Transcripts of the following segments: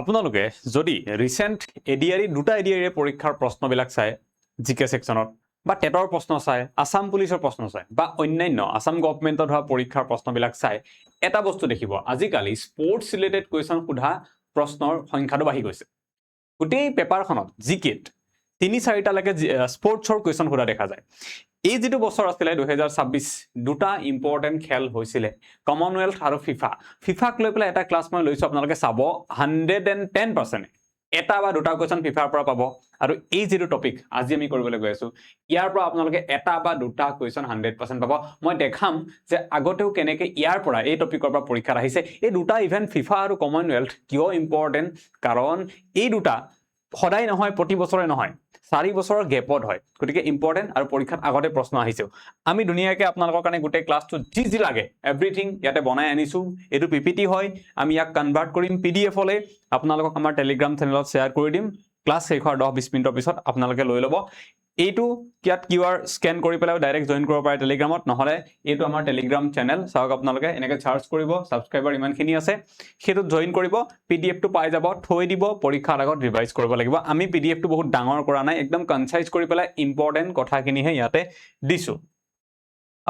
আপোনালোকে যদি recent ADRE দুটা এডিআৰই পৰীক্ষাৰ প্ৰশ্নবিলাক চাই জিকে সেকশনত বা টেটৰ প্ৰশ্ন চাই আসাম পুলিচৰ প্ৰশ্ন চাই বা অন্যান্য আসাম গভৰ্ণমেণ্টৰ হোৱা পৰীক্ষাৰ প্ৰশ্নবিলাক চাই এটা বস্তু দেখিব আজিকালি স্পৰ্টছ ৰিলেটেড কুৱেশ্যন সোধা প্ৰশ্নৰ সংখ্যাটো বাঢ়ি গৈছে গোটেই পেপাৰখনত জিকেত ৩-৪টা লৈকে স্পৰ্টছৰ কুৱেশ্যন সোধা দেখা যায় এই যেটো বছৰ আছিল 2026 দুটা ইম্পৰ্টেন্ট খেল হৈছিল কমনৱেলথ আৰু ফিফাক লৈ পেলাই এটা ক্লাছ মই লৈছো আপোনালোকে চাব 110% এটা বা দুটা কোৱেশ্যন ফিফাৰ পৰা পাব আৰু এই যেটো টপিক আজি আমি কৰিবলৈ গৈ আছো ইয়াৰ পৰা আপোনালোকে এটা বা দুটা কোৱেশ্যন 100% পাব মই দেখাম যে আগতেও কেনেকৈ ইয়াৰ পৰা এই টপিকৰ পৰা পৰীক্ষা আহিছে এই দুটা ইভেন্ট ফিফা আৰু কমনৱেলথ কিয় ইম্পৰ্টেন্ট কাৰণ এই দুটা সদায় নহয় প্ৰতি বছৰে নহয় 4 বছৰৰ গেপত হয় গতিকে ইম্পৰ্টেন্ট আৰু পৰীক্ষাত আগতে প্ৰশ্ন আহিছে আমি দুনিয়াকে আপোনালোকৰ কাৰণে গোটেই ক্লাছটো যি লাগে এভৰিথিং ইয়াতে বনাই আনিছো এটো পিপিটি হয় আমি ইয়াক কনভাৰ্ট কৰিম পিডিএফ হলে আপোনালোকক আমাৰ টেলিগ্ৰাম চেনেলত শেয়াৰ কৰি দিম ক্লাছ শেষ হোৱাৰ 10-20 মিনিটৰ পিছত আপোনালোকে লৈ ল'ব এইটো কিয়াত কিউআৰ স্ক্যান কৰি পেলাই ডাইৰেক্ট জয়েন কৰিব পাৰে টেলিগ্ৰামত নহলে এইটো আমাৰ টেলিগ্ৰাম চেনেল চাওক আপোনালোকে এনেকৈ সাৰ্চ কৰিব সাবস্ক্ৰাইবাৰ ইমানখিনি আছে হেতু জয়েন কৰিব পিডিএফ টো পাই যাব থৈ দিব পৰীক্ষাৰ আগত ৰিভাইজ কৰিব লাগিব আমি পিডিএফ টো বহুত ডাঙৰ কৰা নাই একদম কনসাইজ কৰি পেলাই ইম্পৰ্টেন্ট কথাখিনিহে ইয়াতে দিছো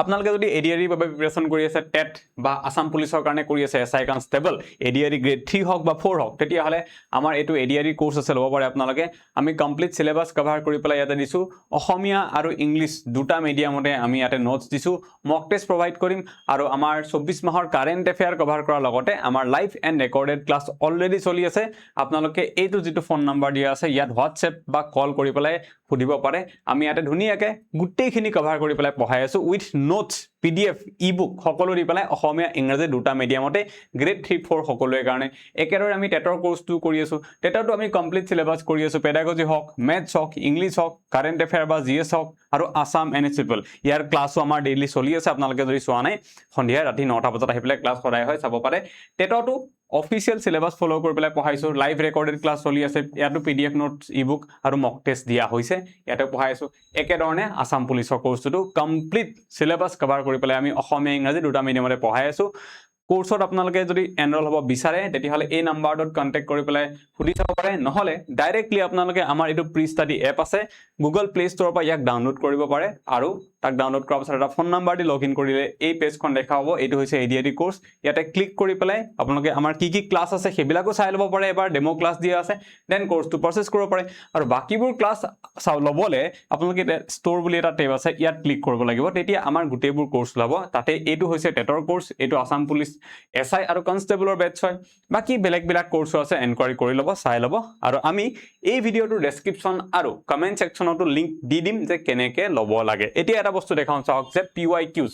আপোনালোকে যদি এডিআৰই বাবে প্ৰিপাৰেচন কৰি আছে টেট বা আসাম পুলিচৰ কাৰণে কৰি আছে এসআই কনস্টেবল এডিআৰই গ্ৰেড 3 হক বা 4 হক তেতিয়া হলে আমাৰ এটো এডিআৰই কোৰ্স আছে লব পাৰে আপোনালোকে আমি কমপ্লিট সিলেবাস কভাৰ কৰি পেলাই ইয়াতে দিছো অসমীয়া আৰু ইংলিশ দুটা মিডিয়ামতে আমি ইয়াতে নোটস দিছো মক টেষ্ট প্ৰভাইড কৰিম আৰু আমাৰ 24 মাহৰ কাৰেন্ট এফেয়াৰ কভাৰ কৰাৰ লগতে আমাৰ live and recorded class already চলি আছে আপোনালোকে এইটো যেটো ফোন নম্বৰ দিয়া আছে ইয়াত হোৱাটসএপ বা কল কৰি পেলাই সুধিব পাৰে আমি ইয়াতে ধুনিয়াকে গুটেইখিনি কভাৰ কৰি পেলাই পঢ়াই আছো উইথ নোটস পিডিএফ ইবুক সকলো দি পেলাই অসমীয়া ইংৰাজী দুটা মিডিয়ামতে গ্ৰেড 3-4 সকলোৰ কাৰণে একেদৰে আমি টেটৰ কোৰ্সটো কৰি আছো টেটৰটো আমি কমপ্লিট সিলেবাস কৰি আছো পেডাগজি হক মেথছ হক ইংলিশ হক কাৰেন্ট এফেয়াৰ বা জিএস হক আৰু আসাম এনএসএপল ইয়াৰ ক্লাছও আমাৰ ডেইলি চলি আছে আপোনালোকে যদি চোৱা নাই সন্ধিয়া ৰাতি 9টা বজাত আহি পেলাই ক্লাছ সদায় হয় চাব পাৰে টেটৰটো অফিচিয়েল সিলেবাস ফলো কৰি পেলাই পঢ়াইছো লাইভ ৰেকৰ্ডেড ক্লাছ চলি আছে ইয়াতো পিডিএফ নোটস ইবুক আৰু মক টেষ্ট দিয়া হৈছে ইয়াতে পঢ়াইছো একেধৰণে আসাম পুলিচৰ কোৰ্সটো কমপ্লিট সিলেবাস কভাৰ কৰি পেলাই আমি অসমীয়া ইংৰাজী দুটা মিডিয়ামতে পঢ়াই আছো কোৰ্সত আপোনালোকে যদি এনৰোল হ'ব বিচাৰে তেতিয়া হলে এই নাম্বাৰটোত কন্টাক্ট কৰি পেলাই সুধি চাব পাৰে নহলে ডাইৰেক্টলি আপোনালোকে আমাৰ এটো প্ৰি ষ্টাডি এপ আছে গুগল প্লে ষ্টৰৰ পৰা ইয়াক ডাউনলোড কৰিব পাৰে আৰু তাক ডাউনলোড কৰাৰ পিছত এটা ফোন নাম্বাৰ দি লগইন কৰিলে এই পেজখন দেখা হ'ব এটো হৈছে এডিআৰই কোৰ্স ইয়াতে ক্লিক কৰি পেলাই আপোনালোকে আমাৰ কি ক্লাছ আছে হেবিলাকো চাই ল'ব পাৰে এবাৰ ডেমো ক্লাছ দিয়া আছে দেন কোৰ্সটো প্ৰসেস কৰিব পাৰে আৰু বাকিবোৰ ক্লাছ চাও লবলে আপোনালোকে ষ্টৰ বুলি এটা টেব আছে ইয়াত ক্লিক কৰিব লাগিব তেতিয়া আমাৰ গুটেইবোৰ কোৰ্স লব তাতে এটো হৈছে টেটৰ কোৰ্স এটো আসাম পুলিচ এসআই আৰু কনস্টেবলৰ বেটছ হয় বাকি বেলেগ কোৰ্সও আছে এনকোয়াৰি কৰি লব চাই লব আৰু আমি এই ভিডিওটোৰ ডেসক্ৰিপচন আৰু কমেন্ট সেকশনতো লিংক দি দিম যে কেনেকে লব লাগে এতিয়া এটা বস্তু দেখাও চাওক যে পিৱাইকিউজ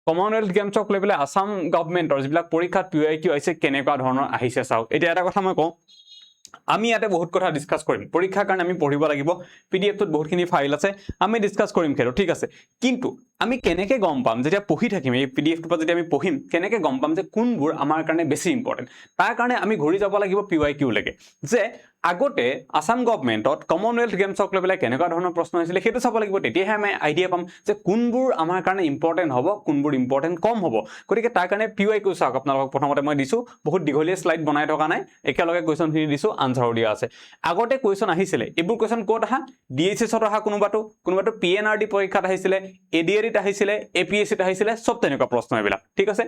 কমনৱেলথ গেমছক লৈ পেলাই আসাম গভৰ্ণমেণ্টৰ যিবিলাক পৰীক্ষাত পিৱাইকিউ আহিছে কেনেকুৱা ধৰণৰ আহিছে চাওক এতিয়া এটা কথা মই কওঁ আমি ইয়াতে বহুত কথা ডিসকাস কৰিম পৰীক্ষাৰ কাৰণে আমি পঢ়িব লাগিব পিডিএফটোত বহুতখিনি ফাইল আছে আমি ডিসকাস কৰিম খেৰ ঠিক আছে কিন্তু আমি কেনেকে গম পাম যেতিয়া পঢ়ি থাকিম এই পিডিএফটোৰ পৰা যদি আমি পঢ়িম কেনেকে গম পাম যে কোনবোৰ আমাৰ কাৰণে বেছি ইম্পৰ্টেন্ট তাৰ কাৰণে আমি ঘূৰি যাব লাগিব পিৱাইকিউ লৈকে যে আগতে আসাম গভৰ্ণমেণ্টত কমনৱেলথ গেমছক লৈ পেলাই কেনেকুৱা ধৰণৰ প্ৰশ্ন আহিছিল হেতু চাব লাগিব তেতিয়াহে আমি আইডিয়া পাম যে কোনবোৰ আমাৰ কাৰণে ইম্পৰ্টেন্ট হ'ব কোনবোৰ ইম্পৰ্টেন্ট কম হ'ব গতিকে তাৰ কাৰণে পিৱাইকিউ চাওক আপোনালোকক প্ৰথমতে মই দিছো বহুত দীঘলীয়া স্লাইড বনাই থকা নাই একেলগে কোৱেশ্যনখিনি দিছো আনসাৰ দিয়া আছে আগতে কোৱেশ্যন আহিছিল এইবোৰ কোৱেশ্যন ক'ত আহা ডিএসএছত আহা কোনোবাটো পিএনআৰডি পৰীক্ষাত আহিছিল এডিআৰইত আহিছিল এপিএসসিত আহিছিল সব তেনেকুৱা প্ৰশ্ন এবিলাক ঠিক আছে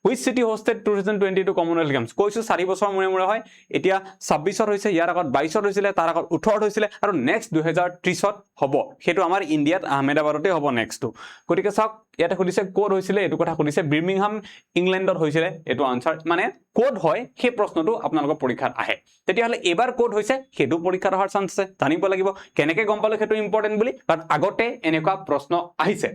হুইচ সিটি হোষ্টেড 2022 কমনৱেলথ গেমছ কৈছো 4 বছৰ মূৰে হয় এতিয়া 26ত হৈছে ইয়াৰ আগত 22ত হৈছিল তাৰ আগত 18ত হৈছিল আৰু নেক্সট 2030ত হ'ব হেতু আমাৰ ইন্ডিয়াত আহমেদাবাদতে হ'ব নেক্সটটো গতিকে চাওক ইয়াতে খুদিছে কোড হৈছিল এটো কথা খুদিছে বাৰ্মিংহাম ইংল্যান্ডত হৈছিল এটো আনসাৰ মানে কোড হয় সেই প্ৰশ্নটো আপোনালোকৰ পৰীক্ষাত আহে তেতিয়া হলে এবাৰ কোড হৈছে হেতু পৰীক্ষাত অহাৰ চান্স আছে জানিব লাগিব কেনেকে গম পালো হেতু ইম্পৰ্টেন্ট বুলি কাৰণ আগতে এনেকুৱা প্ৰশ্ন আহিছে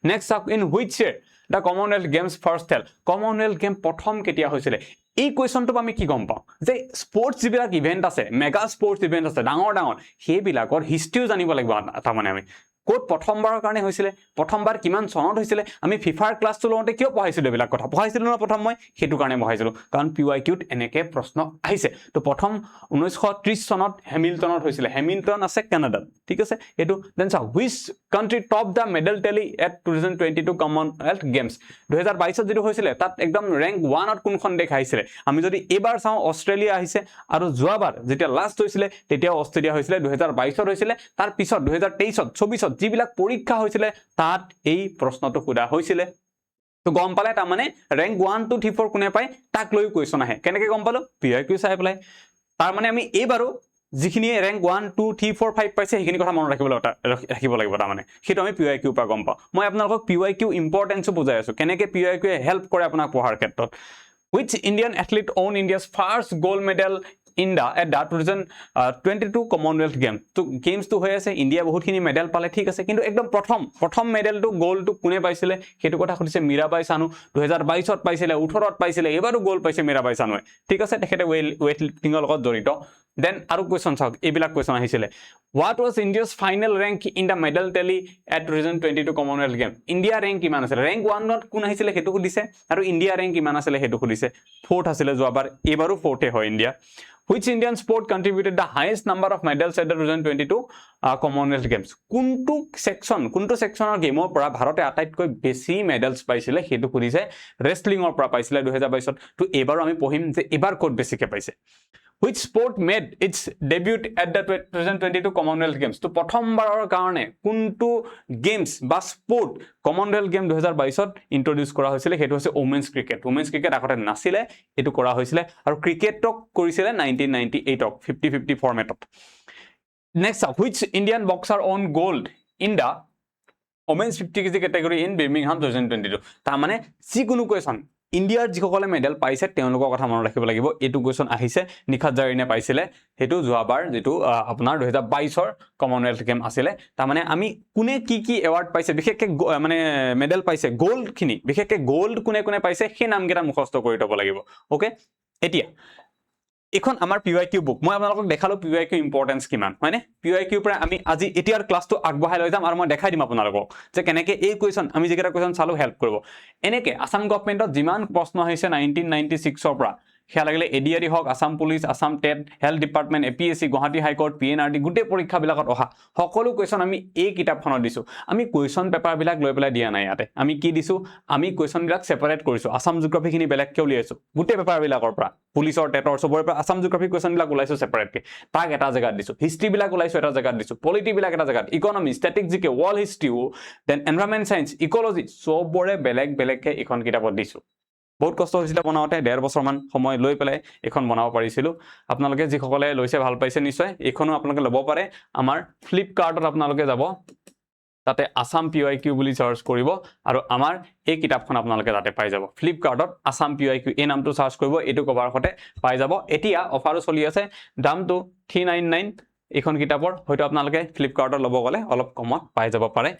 নেক্সট চাওক in which year the Commonwealth Games first held Commonwealth game প্ৰথম কেতিয়া হৈছিল এই কোৱেশ্যনটো আমি কি গম পাওঁ যে স্পৰ্টছ যিবিলাক ইভেন্ট আছে মেগা স্পৰ্টছ ইভেন্ট আছে ডাঙৰ সেইবিলাকৰ হিষ্ট্ৰীও জানিব লাগিব তাৰমানে আমি কোড প্ৰথমবাৰৰ কাৰণে হৈছিল প্ৰথমবাৰ কিমান চনত হৈছিল আমি ফিফাৰ ক্লাছটো লওঁতে কিয় পঢ়াইছিলো এবিলাক কথা পঢ়াইছিলো না প্ৰথম মই হেতু কাৰণে পঢ়াইছিলো কাৰণ পিৱাইকিউত এনেকে প্ৰশ্ন আহিছে তো প্ৰথম 1930 চনত হেমিল্টনত হৈছিল হেমিল্টন আছে কানাডাত ঠিক আছে এটো দেন চাও which country topped the medal tally at 2022 Commonwealth Games 2022 যেটো হৈছিল তাত একদম ৰ্যাঙ্ক 1 ত কোনখন দেশ আহিছিল আমি যদি এবাৰ চাও অস্ট্ৰেলিয়া আহিছে আৰু যোৱাবাৰ যেতিয়া লাষ্ট হৈছিল তেতিয়া অস্ট্ৰেলিয়া হৈছিল 2022 ত হৈছিল তাৰ পিছত 2023 ত 24 ত যিবিলাক পৰীক্ষা হৈছিল তাত এই প্ৰশ্নটো খুদা হৈছিল তো গম পালে তা মানে ৰ্যাঙ্ক 1 2 3 4 কোনে পায় তাক লৈ কোৱেশ্চন আহে কেনেকৈ গম পালো PYQ চাই পেলাই তাৰ মানে আমি এবাৰো যিখিনি ৰ্যাঙ্ক 1 2 3 4 5 পাইছে সেইখিনি কথা মনত ৰাখিব লাগিব তা মানে হেতু আমি PYQ পা গম পাও মই আপোনালোকক PYQ ইম্পৰ্টেন্স বুজাই আছো কেনেকৈ PYQ হেল্প কৰে আপোনাক পঢ়াৰ ক্ষেত্ৰত which Indian athlete won India's first gold medal in the at the 2022 Commonwealth Games তো গেমস তো হৈ আছে ইন্ডিয়া বহুতখিনি মেডেল পালে ঠিক আছে কিন্তু একদম প্ৰথম মেডেলটো গোল্ডটো কোনে পাইছিলে হেতু কথা খুদিছে মীৰাবাই চানু 2022 ত পাইছিলে 18 ত পাইছিলে এবাৰো গোল্ড পাইছে মীৰাবাই চানুৱে ঠিক আছে তেখেতে ওয়েট লিফটিংৰ লগত জড়িত then আৰু কোৱেশ্চন চাওক এইবিলাক কোৱেশ্চন আহিছিলে what was India's final rank in the medal tally at 2022 Commonwealth Games India rank কিমান আছিল rank 1 ত কোন আহিছিলে হেতু খুদিছে আৰু ইন্ডিয়া rank কিমান আছিল হেতু খুদিছে 4th আছিল যোৱাবাৰ এবাৰো 4th হয় India Which Indian sport contributed the highest number of medals at the 2022 Commonwealth Games? কোনটো সেকশনৰ গেমৰ পৰা ভাৰতে আটাইতকৈ বেছি মেডেলস পাইছিলে হেতু খুদিছে ৰেসলিংৰ পৰা পাইছিলে 2022 ত তো এবাৰো আমি পঢ়িম যে এবাৰ কোট বেছিকে পাইছে Which sport made its debut at the 2022 Commonwealth Games? তো প্ৰথমবাৰৰ কাৰণে কোনটো গেমস বা স্পোৰ্ট Commonwealth Game 2022 ত ইন্ট্ৰোডিউস কৰা হৈছিল হেতু হৈছে ওমেন্স ক্ৰিকেট আগতে নাছিলে এটো কৰা হৈছিল আৰু ক্ৰিকেটক কৰিছিল 1998 ত 50-50 ফৰমেটত Next up, which Indian boxer won gold in the women's 50 kg category in Birmingham 2022 তা মানে যিকোনো কোৱেশ্চন ইন্ডিয়াৰ যিসকলে মেডেল পাইছে তেওঁলোকৰ কথা মনত ৰাখিব লাগিব এটো কোৱেশ্চন আহিছে নিখাত জাৰিনে পাইছিলে হেতু যোৱাবাৰ যেটো আপোনাৰ 2022 ৰ কমনৱেলথ গেম আছিল তা মানে আমি কোনে কি এৱাৰ্ড পাইছে বিশেষকৈ মানে মেডেল পাইছে গোল্ড খিনি বিশেষকৈ গোল্ড কোনে পাইছে সেই নামকেইটা মুখস্থ কৰি থব লাগিব ওকে এতিয়া এখন আমাৰ PYQ বুক মই আপোনালোকক দেখালো PYQ ইম্পৰ্টেন্স কিমান হয়নে PYQ পৰা আমি আজি এতিয়াৰ ক্লাসটো আগবঢ়াই লৈ যাম আৰু মই দেখাই দিম আপোনালোকক যে কেনেকৈ এই কোৱেশ্চন আমি যেকেটা কোৱেশ্চন চালো হেল্প কৰিব এনেকৈ আসাম গভৰ্ণমেণ্টত যিমান প্ৰশ্ন আহিছে 1996 ৰ পৰা খেয়া লাগিলে এডিআৰই হক Assam police Assam TET health department APSC Guwahati high court PNRD গুটে পৰীক্ষা বিলাকত অহা সকলো কোৱেশ্চন আমি এই কিতাপখনত দিছো আমি কোৱেশ্চন পেপাৰ বিলাক লৈ পেলাই দিয়া নাই ইয়াতে আমি কি দিছো আমি কোৱেশ্চন বিলাক সেপাৰেট কৰিছো আসাম জিওগ্ৰাফি খিনি বেলেগকৈ উলিয়াইছো গুটে পেপাৰ বিলাকৰ পৰা পুলিশৰ টেটৰ সবৰে পৰা আসাম জিওগ্ৰাফি কোৱেশ্চন বিলাক উলাইছো সেপাৰেটকে তাক এটা জায়গাত দিছো হিষ্ট্ৰী বিলাক উলাইছো এটা জায়গাত দিছো পলিটি বিলাক এটা জায়গাত economy static GK world history then environment science ecology সবৰে বেলেগকে এখন কিতাপত দিছো বহুত কষ্ট হৈছিল বনাওতে 1.5 বছৰ মান সময় লৈ পেলাই এখন বনাব পাৰিছিল আপোনালোকে যিসকলে লৈছে ভাল পাইছে নিশ্চয় এখনো আপোনালোকে ল'ব পাৰে আমাৰ ফ্লিপকাৰ্টত আপোনালোকে যাব তাতে আসাম PYQ বুলি সাৰ্চ কৰিব আৰু আমাৰ এই কিতাপখন আপোনালোকে তাতে পাই যাব ফ্লিপকাৰ্টত আসাম PYQ এই নামটো সাৰ্চ কৰিব এটো কভাৰ হতে পাই যাব এতিয়া অফাৰো চলি আছে দামটো 399 এখন কিতাপৰ হয়তো আপোনালোকে ফ্লিপকাৰ্টত ল'ব গলে অলপ কমত পাই যাব পাৰে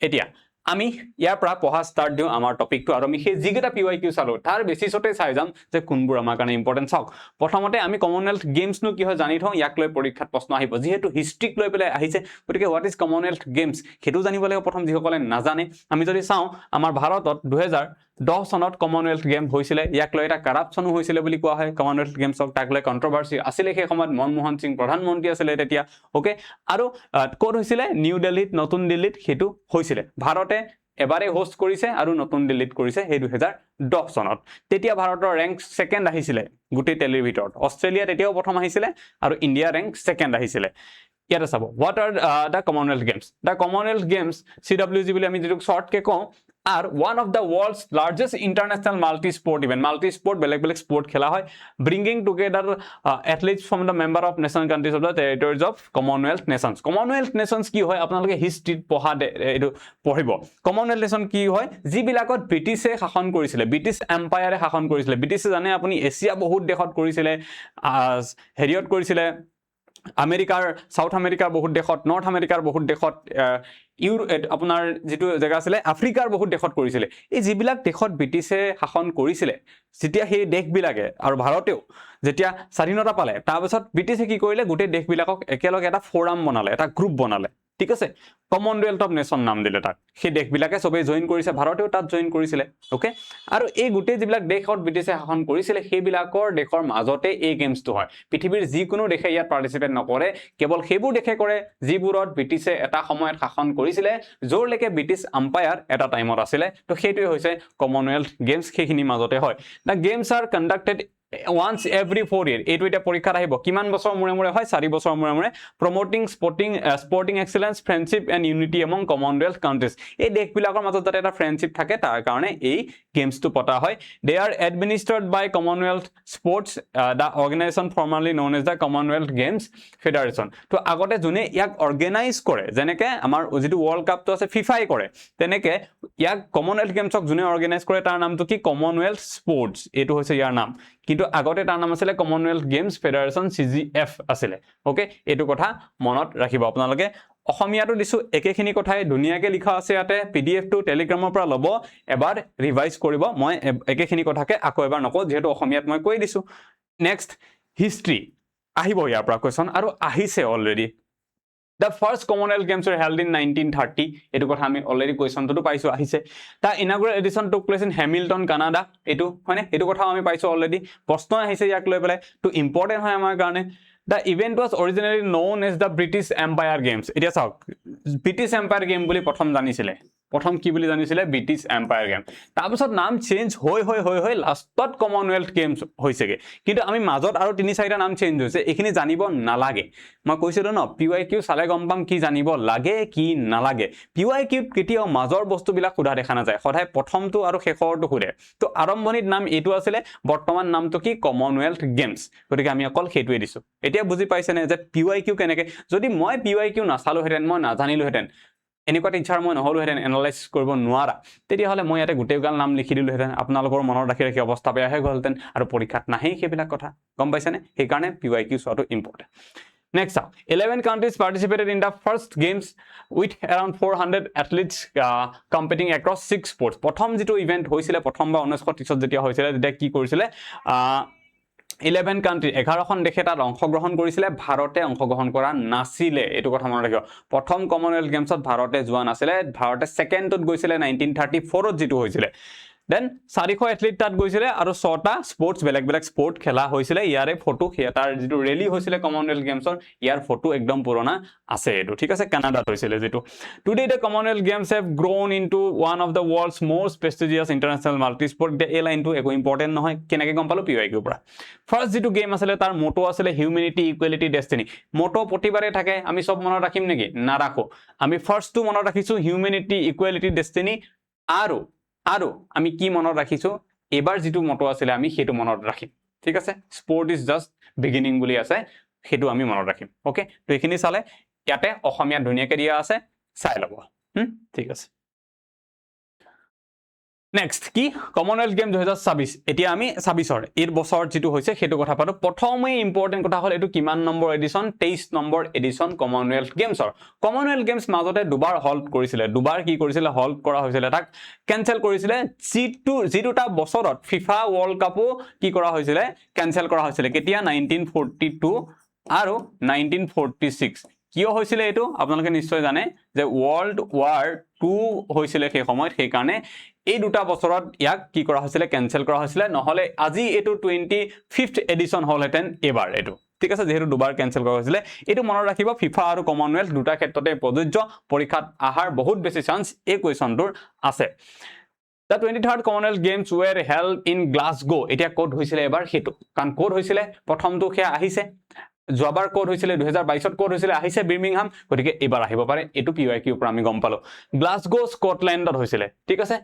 এতিয়া আমি ইয়াৰ পৰা পঢ়া স্টাৰ্ট দিও আমাৰ টপিকটো আৰু আমি সেই যিকেটা PYQ চালো তাৰ বেচিছতে চাই যাম যে কোনবোৰ আমাৰ কাৰণে ইম্পৰ্টেন্ট হক প্ৰথমতে আমি কমনৱেলথ গেমছ নো কি হয় জানি থওঁ ইয়াক লৈ পৰীক্ষাত প্ৰশ্ন আহিব যেহেতু হিষ্ট্ৰীক লৈ পেলাই আহিছে গতিকে হোৱাট ইজ কমনৱেলথ গেমছ হেতু জানিব লাগিব প্ৰথম যিসকলে নাজানে আমি যদি চাওঁ আমাৰ ভাৰতত 2010 চনত কমনৱেলথ গেম হৈছিল ইয়াক লৈ এটা কাৰাপচন হৈছিল বুলি কোৱা হয় কমনৱেলথ গেমছক তাক লৈ কন্ট্ৰভাৰ্সি আছিল সেই সময়ত মনমোহন সিং প্ৰধানমন্ত্ৰী আছিল তেতিয়া ওকে আৰু কোড হৈছিল নিউ দিল্লীত নতুন দিল্লীত হেতু হৈছিল ভাৰতে এবাৰে হোস্ট কৰিছে আৰু নতুন দিল্লীত কৰিছে এই 2010 চনত তেতিয়া ভাৰতৰ ৰেংক সেকেন্ড আহিছিল গুটি টেলিৰ ভিতৰত অস্ট্ৰেলিয়া তেতিয়াও প্ৰথম আহিছিল আৰু ইন্ডিয়া ৰেংক সেকেন্ড আহিছিল ইয়াতে চাব what are the commonwealth games CWG বুলি আমি যেটো শর্ট কে কওঁ are one of the world's largest international multi-sport event multi-sport বেলেগ sport খেলা হয় bringing together athletes from the member of nation countries of the territories of commonwealth nations কি হয় আপোনালোকে হিষ্ট্ৰীত পঢ়িব commonwealth nation কি হয় যিবিলাকত ব্ৰিটিছে শাসন কৰিছিল ব্ৰিটিছ এম্পায়াৰে শাসন কৰিছিল ব্ৰিটিছে জানে আপুনি এছিয়া বহুত দেশত কৰিছিল হেৰিয়ত কৰিছিল আমেৰিকাৰ সাউথ আমেৰিকাৰ বহুত দেশত নৰ্থ আমেৰিকাৰ বহুত দেশত আপোনাৰ যেটো জায়গা আছিল আফ্ৰিকাৰ বহুত দেশত কৰিছিল এই যিবিলাক দেশত ব্ৰিটিছে শাসন কৰিছিল যেতিয়া সেই দেশবিলাকে আৰু ভাৰতেও যেতিয়া স্বাধীনতা পালে তাৰ পিছত ব্ৰিটিছে কি কৰিলে গোটেই দেশবিলাকক একেলগে এটা ফোৰাম বনালে এটা গ্ৰুপ বনালে ঠিক আছে কমনৱেলথ অফ নেশ্যন নাম দিলে তাক সেই দেশবিলাকে সবেই জইন কৰিছে ভাৰতেও তাত জইন কৰিছিলে ওকে আৰু এই গোটেই যিবিলাক দেশত ব্ৰিটিছে শাসন কৰিছিলে সেইবিলাকৰ দেশৰ মাজতে এই গেমছটো হয় পৃথিৱীৰ যিকোনো দেশে ইয়াত পাৰ্টিসিপেট নকৰে কেৱল সেইবোৰ দেশে কৰে যিবোৰত ব্ৰিটিছে এটা সময়ত শাসন কৰিছিলে জৰলৈকে ব্ৰিটিছ আম্পায়াৰ এটা টাইমত আছিলে তো সেইটোৱে হৈছে কমনৱেলথ গেমছ সেইখিনি মাজতে হয় the games are conducted once every 4 year এইটো এটা পৰীক্ষাত আহিব কিমান বছৰ মুৰে মুৰে হয় 4 বছৰ মুৰে মুৰে promoting sporting excellence friendship and unity among commonwealth countries এই দেশবিলাকৰ মাজত যাতে এটা ফ্ৰেণ্ডশিপ থাকে তাৰ কাৰণে এই গেমছটো পতা হয় they are administered by commonwealth sports the organization formerly known as the commonwealth games federation তো আগতে যোনে ইয়াক অৰ্গেনাইজ কৰে যেনেকে আমাৰ যেটো ওয়াৰ্ল্ড কাপটো আছে ফিফাই কৰে তেনেকে ইয়াক কমনৱেলথ গেমছক যোনে অৰ্গেনাইজ কৰে তাৰ নামটো কি কমনৱেলথ স্পোৰ্টছ এটো হৈছে ইয়াৰ নাম কিন্তু আগতে তাৰ নাম আছিল কমনৱেলথ গেমছ ফেডাৰেচন CGF আছিল ওকে এটো কথা মনত ৰাখিব আপোনালোকে অসমীয়াটো দিছো একেখিনি কথাই ধুনিয়াকে লিখা আছে ইয়াতে PDF টো টেলিগ্ৰামৰ পৰা লব এবাৰ ৰিভাইজ কৰিব মই একেখিনি কথাকে আকৌ এবাৰ নকও যেহেতু অসমীয়াত মই কৈ দিছো নেক্সট হিষ্ট্ৰী আহিব ইয়াৰ পৰা কোৱেশ্চন আৰু আহিছে already The first Commonwealth Games were held in 1930 এটো কথা আমি অলৰেডি কোৱেশ্চনটো পাইছো আহিছে তা ইনাগুৰেল edition took place in Hamilton Canada এটো হয়নে এটো কথা আমি পাইছো অলৰেডি প্ৰশ্ন আহিছে ইয়াক লৈ পেলাই তো ইম্পৰ্টেন্ট হয় আমাৰ কাৰণে The event was originally known as the British Empire Games এতিয়া চাওক British Empire Game বুলি প্ৰথম জানিছিলে প্ৰথম কি বুলি জানিছিলে British Empire Game তাৰপিছত নাম চেঞ্জ হৈ লাষ্টত কমনৱেলথ গেমছ হৈছেগে কিন্তু আমি মাজত আৰু 3-4টা নাম চেঞ্জ হৈছে এখিনি জানিব নালাগে মই কৈছিলো ন PYQ চালে গম পাম কি জানিব লাগে কি নালাগে PYQ কেতিয়াও মাজৰ বস্তুবিলাক খুদা দেখা না যায় সদায় প্ৰথমটো আৰু শেষৰটো খুদে তো আৰম্ভণিত নাম এটো আছিল বৰ্তমান নামটো কি কমনৱেলথ গেমছ গতিকে আমি অকল হেতুৱে দিছো এতিয়া বুজি পাইছেনে যে PYQ কেনেকে যদি মই PYQ নাচালো হেতেন মই নাজানিলো হেতেন এনেকুৱা টিচাৰ মই নহলো হেতেন এনালাইজ কৰিব নোৱাৰা তেতিয়া হলে মই ইয়াতে গোটেইগাল নাম লিখি দিলো হেতেন আপোনালোকৰ মনত ৰাখি ৰাখি অৱস্থা বেয়া হৈ গলতেন আৰু পৰীক্ষাত নাহে সেইবিলাক কথা গম পাইছেনে সেই কাৰণে PYQ চোৱাটো important Next, 11 countries participated in the first games with around 400 athletes competing across 6 sports. প্ৰথম যেটো ইভেন্ট হৈছিল প্ৰথমবাৰ 1930 যেতিয়া হৈছিল তেতিয়া কি কৰিছিল 11 কান্ট্ৰি 11খন দেশে তাত অংশগ্ৰহণ কৰিছিল ভাৰতে অংশগ্ৰহণ কৰা নাছিলে এটো কথা মনত ৰাখিব প্ৰথম কমনৱেলথ গেমছত ভাৰতে যোৱা নাছিলে ভাৰতে সেকেন্ডত গৈছিল 1934 ত যেটো হৈছিল দেন 400 এথলিট তাত গৈছিলে আৰু 6টা স্পোৰ্টস বেলেগ বেলেগ স্পোৰ্ট খেলা হৈছিল ইয়াৰে ফটো তাৰ যেটো ৰেলি হৈছিল কমনৱেলথ গেমছৰ ইয়াৰ ফটো একদম পুৰণা আছে এটো ঠিক আছে কানাডাত হৈছিল যেটো today the commonwealth games have grown into one of the world's most prestigious international multi-sport এই লাইনটো একো ইম্পৰ্টেন্ট নহয় কেনেকৈ গম পালো PYQ পৰা ফাৰ্স্ট যেটো গেম আছিল তাৰ মোটো আছিল হিউম্যানিটি ইকুৱেলিটি ডেষ্টিনি মোটো প্ৰতিবাৰে থাকে আমি সব মনত ৰাখিম নেকি না ৰাখো আমি ফাৰ্স্টটো মনত ৰাখিছো হিউম্যানিটি ইকুৱেলিটি ডেষ্টিনি আৰু আমি কি মনত ৰাখিছো এবাৰ যেটো মটো আছিল আমি হেতু মনত ৰাখিম ঠিক আছে স্পোৰ্ট ইজ জাস্ট বিগিনিং বুলি আছে হেতু আমি মনত ৰাখিম ওকে তো এখিনি চালে ইয়াতে অসমীয়া ধুনিয়াকে দিয়া আছে চাই লব ঠিক আছে নেক্সট কি কমনৱেলথ গেম 2026 এতিয়া আমি 26 এৰ বছৰ যেটো হৈছে হেতু কথা পাতো প্ৰথমে ইম্পৰ্টেন্ট কথা হল এটো কিমান নম্বৰ এডিশন 23 নম্বৰ এডিশন কমনৱেলথ গেমছৰ কমনৱেলথ গেমছ মাজতে দুবাৰ হল্ড কৰিছিল দুবাৰ কি কৰিছিল হল্ড কৰা হৈছিল তাক ক্যান্সেল কৰিছিল যেটোটা বছৰত ফিফা ওয়াৰ্ল্ড কাপো কি কৰা হৈছিল ক্যান্সেল কৰা হৈছিল কেতিয়া 1942 আৰু 1946 কিয় হৈছিল এটো আপোনালোকে নিশ্চয় জানে যে ওয়াৰ্ল্ড ওয়াৰ 2 হৈছিল সেই সময়ত সেই কাৰণে এই দুটা বছৰত ইয়াক কি কৰা হৈছিল ক্যান্সেল কৰা হৈছিল নহলে আজি এটো 25th এডিশন হল হেতেন এবাৰ এটো ঠিক আছে যেহেতু দুবাৰ ক্যান্সেল কৰা হৈছিল এটো মনত ৰাখিব ফিফা আৰু কমনৱেলথ দুটা ক্ষেত্ৰতে প্ৰযোজ্য পৰীক্ষাত আহাৰ বহুত বেছি চান্স এই কোৱেশ্চনটোৰ আছে The 23rd Commonwealth Games were held in Glasgow এতিয়া কোড হৈছিল এবাৰ হেতু কান কোড হৈছিল প্ৰথমটো হে আহিছে যোৱাবাৰ কোড হৈছিল 2022 ত কোড হৈছিল আহিছে বিৰ্মিংহাম গতিকে এবাৰ আহিব পাৰে এটো PYQ পৰা আমি গম পালো গ্লাসগো স্কটল্যান্ডত হৈছিল ঠিক আছে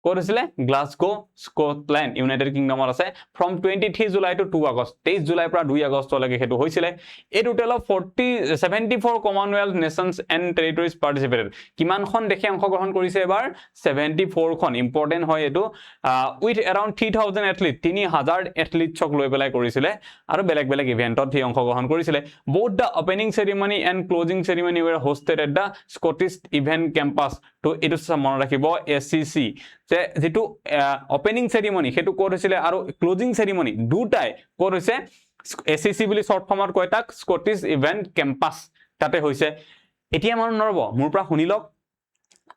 কোড হৈছিল গ্লাসগো স্কটল্যান্ড ইউনাইটেড কিংডমত আছে from 23 জুলাই to 2 আগষ্ট 23 জুলাই পৰা 2 আগষ্টলৈকে হেতু হৈছিল এই total of 74 Commonwealth nations and territories participated কিমানখন দেশে অংশগ্ৰহণ কৰিছে এবাৰ 74 খন ইম্পৰ্টেন্ট হয় এটো উইথ around 3000 এথলিট 3000 এথলিটছক লৈ পেলাই কৰিছিল আৰু বেলেগ বেলেগ ইভেন্টত হি অংশগ্ৰহণ কৰিছিল both the opening ceremony and closing ceremony were hosted at the Scottish Event Campus তো এটো মনত ৰাখিব SCC যে যেটো ওপেনিং সেৰিমনি হেতু কোড হৈছিল আৰু ক্লোজিং সেৰিমনি দুটাই কোড হৈছে SCC বুলি শৰ্ট ফৰ্মত কয় তাক স্কটিশ ইভেন্ট কেম্পাস তাতে হৈছে এতিয়া মনত নৰব মোৰ পৰা শুনি লওক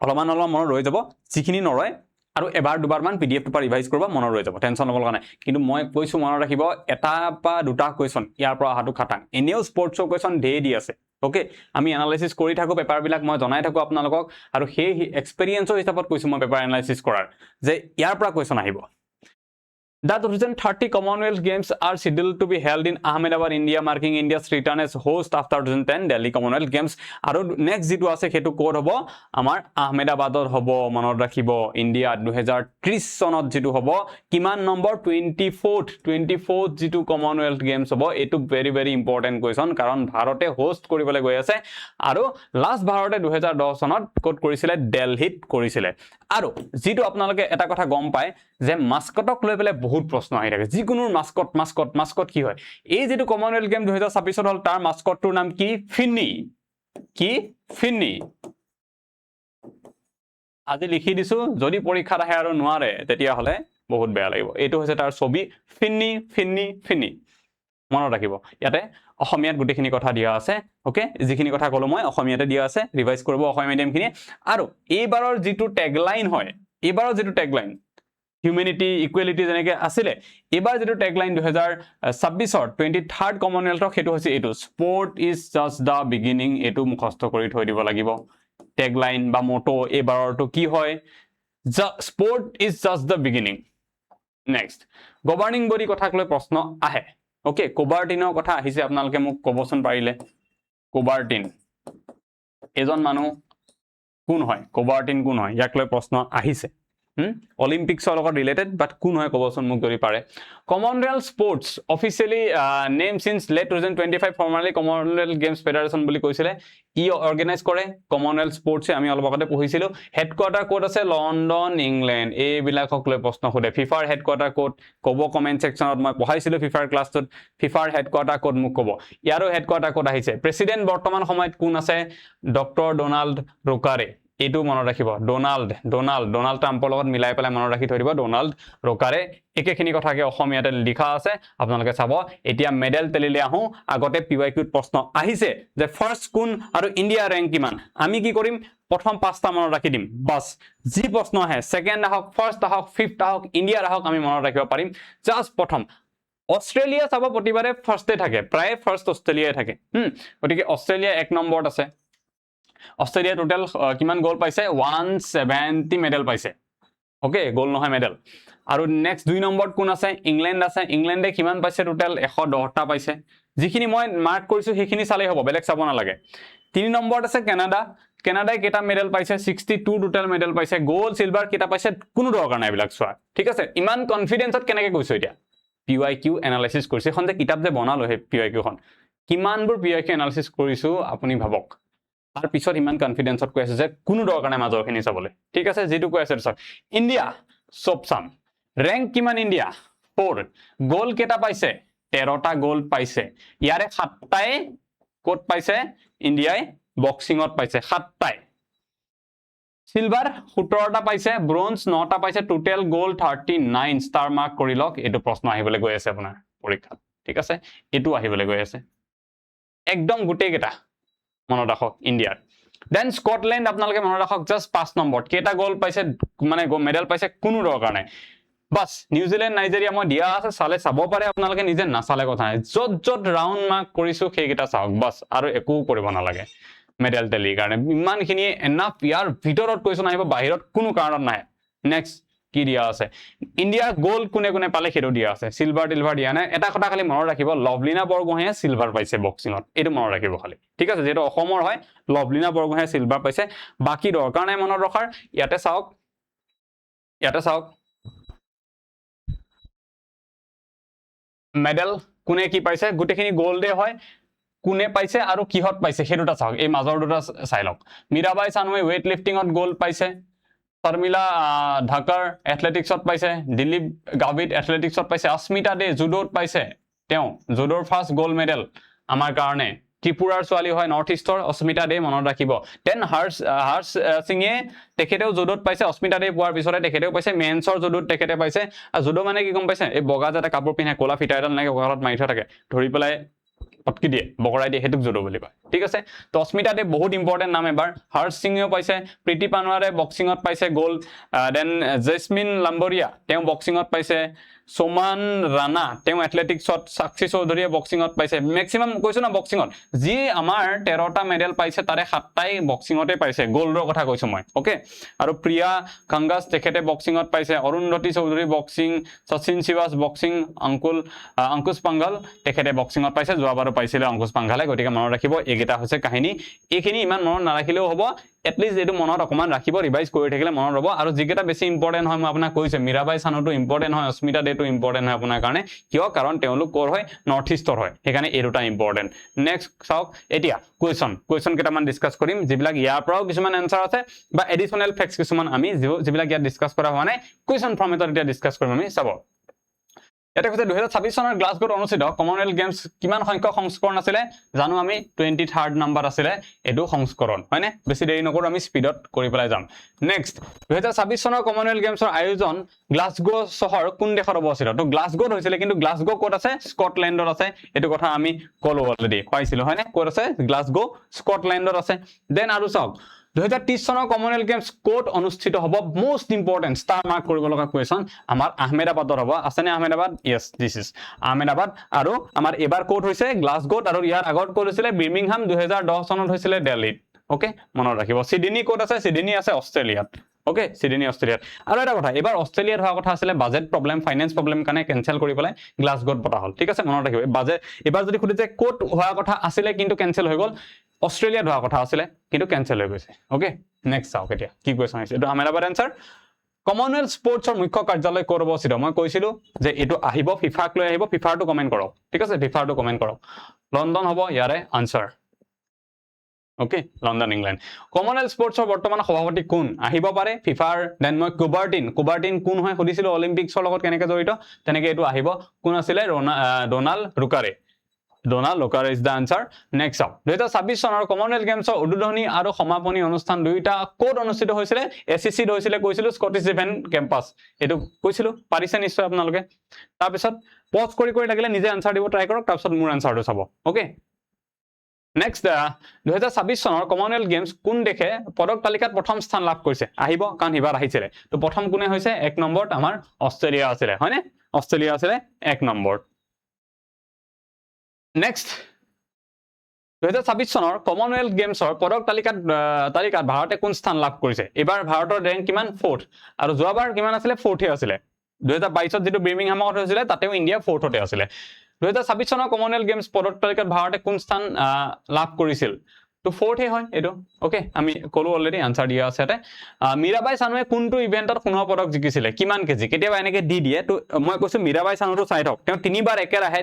অলপমান মনত ৰৈ যাব যিখিনি নৰয় আৰু এবাৰ দুবাৰমান PDF টো পৰা ৰিভাইজ কৰিব মনত ৰৈ যাব টেনচন ল'ব লগা নাই কিন্তু মই কৈছো মনত ৰাখিব এটা বা দুটা কোৱেশ্চন ইয়াৰ পৰা অহাটো খাটাং এনেও স্পৰ্টছৰ কোৱেশ্চন ধেৰ দি আছে ওকে আমি এনালাইসিস কৰি থাকো পেপাৰ বিলাক মই জনাই থাকো আপোনালোকক আৰু সেই এক্সপেৰিয়েন্সৰ হিচাপত কৈছো মই পেপাৰ এনালাইসিস কৰাৰ যে ইয়াৰ পৰা কোৱেশ্চন আহিব The 2030 Commonwealth Games are scheduled to be held in Ahmedabad, India, marking India's return as host after 2010 Delhi Commonwealth Games. আৰু next যেটো আছে হেতু কোড হ'ব আমাৰ আহমেদাবাদত হ'ব মনত ৰাখিব ইন্ডিয়া 2030 সনত যেটো হ'ব কিমান নম্বৰ 24th যেটো Commonwealth Games হ'ব এটো very important question কাৰণ ভাৰতে হোষ্ট কৰিবলৈ গৈ আছে আৰু লাষ্ট ভাৰতে 2010 সনত কোড কৰিছিলে দিল্লীত কৰিছিলে আৰু যেটো আপোনালোকে এটা কথা গম পায় যে মাস্কটক লৈ পেলে বহুত প্ৰশ্ন আহি থাকে যিকোনো মাস্কট কি হয় এই যেটো কমনৱেলথ গেম 2026 হল তাৰ মাস্কটটোৰ নাম কি ফিন্নি আজি লিখি দিছো যদি পৰীক্ষাত আহে আৰু নোৱাৰে তেতিয়া হলে বহুত বেয়া লাগিব এটো হৈছে তাৰ ছবি ফিন্নি মনত ৰাখিব ইয়াতে অসমীয়াত গুটেখিনি কথা দিয়া আছে ওকে যিখিনি কথা কলো মই অসমীয়াতে দিয়া আছে ৰিভাইজ কৰিব অসমীয়া মিডিয়ামখিনি আৰু এইবাৰৰ যেটো ট্যাগলাইন হয় এইবাৰৰ যেটো ট্যাগলাইন Humanity, equality যেনেকে আছিলে এবাৰ যেটো ট্যাগলাইন 2026 ৰ 23rd কমনৱেলথৰ হেতু হৈছে এটো sport is just the beginning এটো মুখস্থ কৰি থৈ দিব লাগিব ট্যাগলাইন বা মোটো এবাৰৰটো কি হয় sport is just the beginning next governing body কথাক লৈ প্ৰশ্ন আহে ওকে কোবাৰ্টিনৰ কথা আহিছে আপোনালোকে মোক কবচোন পাৰিলে কোবাৰ্টিন এজন মানুহ কোন হয় কোবাৰ্টিন কোন হয় ইয়াক লৈ প্ৰশ্ন আহিছে Olympics লগত related but কোন হয় কবচোন মোক যদি পাৰে Commonwealth Sports officially named since late 2025 formerly Commonwealth Games Federation বুলি কৈছিলে ই অৰ্গানাইজ কৰে Commonwealth Sports আমি অলপ আগতে পঢ়িছিলো হেডকোৱাৰ্টাৰ কোড আছে লণ্ডন ইংল্যান্ড এই বিলাকক লৈ প্ৰশ্ন খুদে ফিফাৰ হেডকোৱাৰ্টাৰ কোড কব কমেন্ট সেকশনত মই পঢ়াইছিলো ফিফাৰ ক্লাছটোত ফিফাৰ হেডকোৱাৰ্টাৰ কোড মোক কব ইয়াৰো হেডকোৱাৰ্টাৰ কোড আহিছে প্ৰেসিডেন্ট বৰ্তমান সময়ত কোন আছে ডক্টৰ ডোনাল্ড ৰোকাৰে এটো মনত ৰাখিব ডোনাল্ড ট্ৰাম্পৰ লগত মিলাই পেলাই মনত ৰাখি থৈ দিব ডোনাল্ড ৰোকাৰে একেখিনি কথাকে অসমীয়াতে লিখা আছে আপোনালোকে চাব এতিয়া মেডেল তেলিলে আহো আগতে পিৱাইকিউত প্ৰশ্ন আহিছে যে ফাৰ্স্ট কোন আৰু ইন্ডিয়া ৰেংক কিমান আমি কি কৰিম প্ৰথম পাঁচটা মনত ৰাখি দিম বাস যি প্ৰশ্ন আহে সেকেন্ড আহক ফাৰ্স্ট আহক ফিফথ আহক ইন্ডিয়া আহক আমি মনত ৰাখিব পাৰিম জাস্ট প্ৰথম অস্ট্ৰেলিয়া চাব প্ৰতিবাৰে ফাৰ্স্টে থাকে প্ৰায় ফাৰ্স্ট অস্ট্ৰেলিয়াই থাকে গতিকে অস্ট্ৰেলিয়া এক নম্বৰত আছে অস্ট্রেলিয়া টোটাল কিমান গোল পাইছে 170 মেডেল পাইছে ওকে গোল নহয় মেডেল আৰু নেক্সট 2 নম্বৰত কোন আছে ইংল্যান্ডে কিমান পাইছে টোটাল 110টা পাইছে যিখিনি মই মাৰ্ক কৰিছো সেইখিনি চালেই হ'ব বেলেগ চাব নালাগে 3 নম্বৰত আছে কানাডাই কেটা মেডেল পাইছে 62 টোটাল মেডেল পাইছে গোল্ড সিলভাৰ কেটা পাইছে কোনো দৰকাৰ নাই বিলাক চোৱা ঠিক আছে ইমান কনফিডেন্সত কেনেকৈ কৈছো এতিয়া পিৱাইকিউ এনালাইসিস কৰিছে এখন যে কিতাপ যে বনালো হে পিৱাইকিউখন কিমানবোৰ পিৱাইকিউ এনালাইসিস কৰিছো আপুনি ভাবক তাৰ পিছত ইমান কনফিডেন্সত কৈ আছে যে কোনো দৰকাৰ নাই মাজৰখিনি চাবলৈ ঠিক আছে যেটো কৈ আছে চাওক ইন্ডিয়া সবসাম ৰেংক কিমান ইন্ডিয়া 4 গোল কেটা পাইছে 13টা গোল পাইছে ইয়াৰে 7টাই কোট পাইছে ইন্ডিয়াই বক্সিংত পাইছে 7টাই সিলভাৰ 17টা পাইছে ব্ৰোঞ্জ 9টা পাইছে টোটাল গোল 39 স্টাৰ মাৰ্ক কৰি লওক এটো প্ৰশ্ন আহিবলৈ গৈ আছে আপোনাৰ পৰীক্ষাত ঠিক আছে এটো আহিবলৈ গৈ আছে একদম গুটে কেটা মনত ৰাখক ইন্ডিয়াৰ দেন স্কটল্যান্ড আপোনালোকে মনত ৰাখক জাস্ট 5 নম্বৰত কেটা গোল পাইছে মানে মেডেল পাইছে কোনো দৰকাৰ নাই বাস নিউজিল্যান্ড নাইজেৰিয়া মই দিয়া আছে চালে চাব পাৰে আপোনালোকে নিজে নাচালে কথা নাই যত ৰাউন্ড মাৰ্ক কৰিছো সেইকেটা চাওক বাস আৰু একো কৰিব নালাগে মেডেল টেলি কাৰণে ইমানখিনি এনাফ ইয়াৰ ভিতৰত কোৱেশ্চন আহিব বাহিৰত কোনো কাৰণত নাই নেক্সট কি দিয়া আছে ইন্ডিয়া গোল কোনে পালে হেটো দিয়া আছে সিলভাৰ দিয়া নাই এটা কথা খালি মনত ৰাখিব লভলিনা বৰগোহাঁইয়ে সিলভাৰ পাইছে বক্সিংত এটো মনত ৰাখিব খালি ঠিক আছে যেটো অসমৰ হয় লভলিনা বৰগোহাঁইয়ে সিলভাৰ পাইছে বাকি দৰকাৰ নাই মনত ৰখাৰ ইয়াতে চাওক মেডেল কোনে কি পাইছে গুটেখিনি গোল্ডে হয় কোনে পাইছে আৰু কিহত পাইছে হেতুটা চাওক এই মাজৰ দুটা চাই লওক মীৰাবাই চানুৱে ওয়েট লিফটিংত গোল পাইছে শৰ্মিলা ঢাকাৰ এথলেটিক্সত পাইছে দিলীপ গাভিত এথলেটিক্সত পাইছে अस्मिता দে জুডোত পাইছে তেও জুডোৰ ফাৰ্স্ট গোল্ড মেডেল আমাৰ কাৰণে ত্ৰিপুৰাৰ ছোৱালী হয় নৰ্থ ইষ্টৰ अस्मिता দে মনত ৰাখিব দেন হাৰ্ষ সিংয়ে তেখেতেও জুডোত পাইছে अस्मिता দে পোৱাৰ পিছতে তেখেতেও পাইছে মেন্সৰ জুডোত তেখেতে পাইছে আৰু জুডো মানে কি গম পাইছে এই বগা জাতে কাপোৰ পিনে কোলা ফিটা এডাল নাকি কঁকালত মাৰি থোৱা থাকে ধৰি পেলাই পটকি দিয়ে বকৰাই দিয়ে হেতুক জুডো বুলি কয় ঠিক আছে তো অস্মিতা দে বহুত ইম্পৰ্টেন্ট নাম এবাৰ হৰ্ষ সিংও পাইছে প্ৰীতি পানৱাৰে বক্সিংত পাইছে গোল্ড দেন জেসমিন লাম্বৰিয়া তেওঁ বক্সিংত পাইছে সোমান ৰাণা তেওঁ এথলেটিক্সত সাক্ষী চৌধুৰীয়ে বক্সিংত পাইছে ম্যাক্সিমাম কৈছো না বক্সিংত যি আমাৰ 13টা মেডেল পাইছে তাৰে 7টাই বক্সিংতে পাইছে গোল্ডৰ কথা কৈছো মই ওকে আৰু প্ৰিয়া কাংগাস তেখেতে বক্সিংত পাইছে অৰুণধতী চৌধুৰী বক্সিং সচিন শিৱাস বক্সিং অংকুশ পাংঘাল তেখেতে বক্সিংত পাইছে যোৱাবাৰো পাইছিলে অংকুশ পাংঘালে গতিকে মনত ৰাখিব এইকেইটা হৈছে কাহিনী এইখিনি ইমান মনত নাৰাখিলেও হ'ব এটলিষ্ট এটো মনত অকমান ৰাখিব ৰিভাইজ কৰি থাকিলে মনত ৰব আৰু যিকেইটা বেছি ইম্পৰ্টেন্ট হয় মই আপোনাক কৈছে মীৰাবাই চানুটো ইম্পৰ্টেন্ট হয় অস্মিতা দেটো ইম্পৰ্টেন্ট হয় আপোনাৰ কাৰণে কিয় কাৰণ তেওঁলোক কৰ হয় নৰ্থ ইষ্টৰ হয় সেইকাৰণে এই দুটা ইম্পৰ্টেন্ট নেক্সট চাওক এতিয়া কুৱেশ্যন কেইটামান ডিসকাস কৰিম যিবিলাক ইয়াৰ পৰাও কিছুমান আনসাৰ আছে বা এডিশনাল ফেক্টস কিছুমান আমি যিবিলাক ইয়াত ডিসকাস কৰা হোৱা নাই কুৱেশ্যন ফৰ্মেটত এতিয়া ডিসকাস কৰিম আমি চাব এটা কৈছে 2026 চনৰ গ্লাছগোত অনুষ্ঠিত কমনৱেলথ গেমছ কিমান সংখ্যক সংস্কৰণ আছিল জানো আমি 23rd নম্বৰ আছিল এটো সংস্কৰণ হয়নে বেছি দেৰি নকৰো আমি স্পিডত কৰি পেলাই যাম নেক্সট 2026 চনৰ কমনৱেলথ গেমছৰ আয়োজন গ্লাছগো চহৰ কোন দেশত অৱস্থিত তো গ্লাছগোত হৈছিল কিন্তু গ্লাছগো ক'ত আছে স্কটলেণ্ডত আছে এটো কথা আমি কলো অলৰেডি পাইছিলো হয়নে ক'ত আছে গ্লাছগো স্কটলেণ্ডত আছে দেন আৰু চাওক 2030 চনৰ কমনৱেলথ গেমছ কোড অনুষ্ঠিত হ'ব মোস্ট ইম্পৰ্টেন্ট ষ্টাৰ মাৰ্ক কৰিব লগা কোৱেশ্যন আমাৰ আহমেদাবাদত হ'ব আছেনে Ahmedabad yes this is Ahmedabad আৰু আমাৰ এবাৰ কোড হৈছে গ্লাছগোত আৰু ইয়াৰ আগত কোড হৈছিলে বিৰ্মিংহাম 2010 চনত হৈছিলে দিল্লীত ওকে মনত ৰাখিব সিডনী কোড আছে সিডনী আছে অষ্ট্ৰেলিয়াত ওকে সিডনী অষ্ট্ৰেলিয়াত আৰু এটা কথা এবাৰ অষ্ট্ৰেলিয়াত হোৱা কথা আছিল বাজেট প্ৰবলেম ফাইনান্স প্ৰবলেম কাৰণে কেনসেল কৰি পেলাই গ্লাছগোত পতা হ'ল ঠিক আছে মনত ৰাখিব বাজেট এবাৰ যদি খুদিছে কোড হোৱা কথা আছিল কিন্তু কেনসেল হৈ গ'ল অস্ট্ৰেলিয়া হোৱা কথা আছিল কিন্তু কেনসেল হৈ গৈছে ওকে নেক্সট চাওক এতিয়া কি কোৱেশ্যন আছে এটো আহমেদাবাদ আনসাৰ কমনৱেলথ স্পৰ্টছৰ মুখ্য কাৰ্যালয় ক'ত অৱস্থিত মই কৈছিলো যে এটো আহিব ফিফাক লৈ আহিব ফিফাৰটো কমেন্ট কৰক ঠিক আছে ফিফাৰটো কমেন্ট কৰক লণ্ডন হ'ব ইয়াৰে answer okay London England Commonwealth স্পৰ্টছৰ বৰ্তমান সভাপতি কোন আহিব পাৰে ফিফাৰ দেন মই কুবাৰ্টিন কোন হয় সুধিছিলো অলিম্পিক্সৰ লগত কেনেকৈ জড়িত তেনেকৈ এটো আহিব কোন আছিল Donald লুকাৰ is the answer next up 2026 চনৰ কমনৱেলথ গেমছৰ উদ্বোধনী আৰু সমাপনী অনুষ্ঠান দুইটা কোড অনুষ্ঠিত হৈছিল এসিসি হৈছিল কৈছিলো স্কটিছ ইভেন্ট কেম্পাছ এটো কৈছিলো পাৰিছে নিশ্চয় আপোনালোকে তাৰ পিছত পজ কৰি লাগিলে নিজে আনসাৰ দিব ট্ৰাই কৰক তাৰ পিছত মোৰ আনসাৰটো চাব ওকে নেক্সট 2026 চনৰ কমনৱেলথ গেমছ কোন দেশে পদক তালিকাত প্ৰথম স্থান লাভ কৰিছে আহিব কাৰণ হিবাৰ আহিছিল তো প্ৰথম কোনে হৈছে 1 নম্বৰত আমাৰ অষ্ট্ৰেলিয়া আছিল হয়নে অষ্ট্ৰেলিয়া আছিল 1 নম্বৰ নেক্সট 2026 চনৰ কমনৱেলথ গেমছৰ পদক তালিকাত ভাৰতে কোন স্থান লাভ কৰিছে এবাৰ ভাৰতৰ ৰেংক কিমান 4th আৰু যোৱাবাৰ কিমান আছিল 4th আছিল 2022ত যেটো বিৰ্মিংহামত হৈছিল তাতেও ইন্ডিয়া 4thতে আছিল 2026 চনৰ কমনৱেলথ গেমছ পদক তালিকাত ভাৰতে কোন স্থান লাভ কৰিছিল তো 4th হয় এটো ওকে আমি কলো অলৰেডি আনসাৰ দিয়া আছে তে মীৰাবাই চানুৱে কোনটো ইভেন্টত সোণৰ পদক জিকিছিলে কিমান কেজি কেতিয়াবা এনেকে দি দিয়ে তো মই কৈছো মীৰাবাই চানুটো চাই থাকক তেওঁ তিনিবাৰ একেৰাহে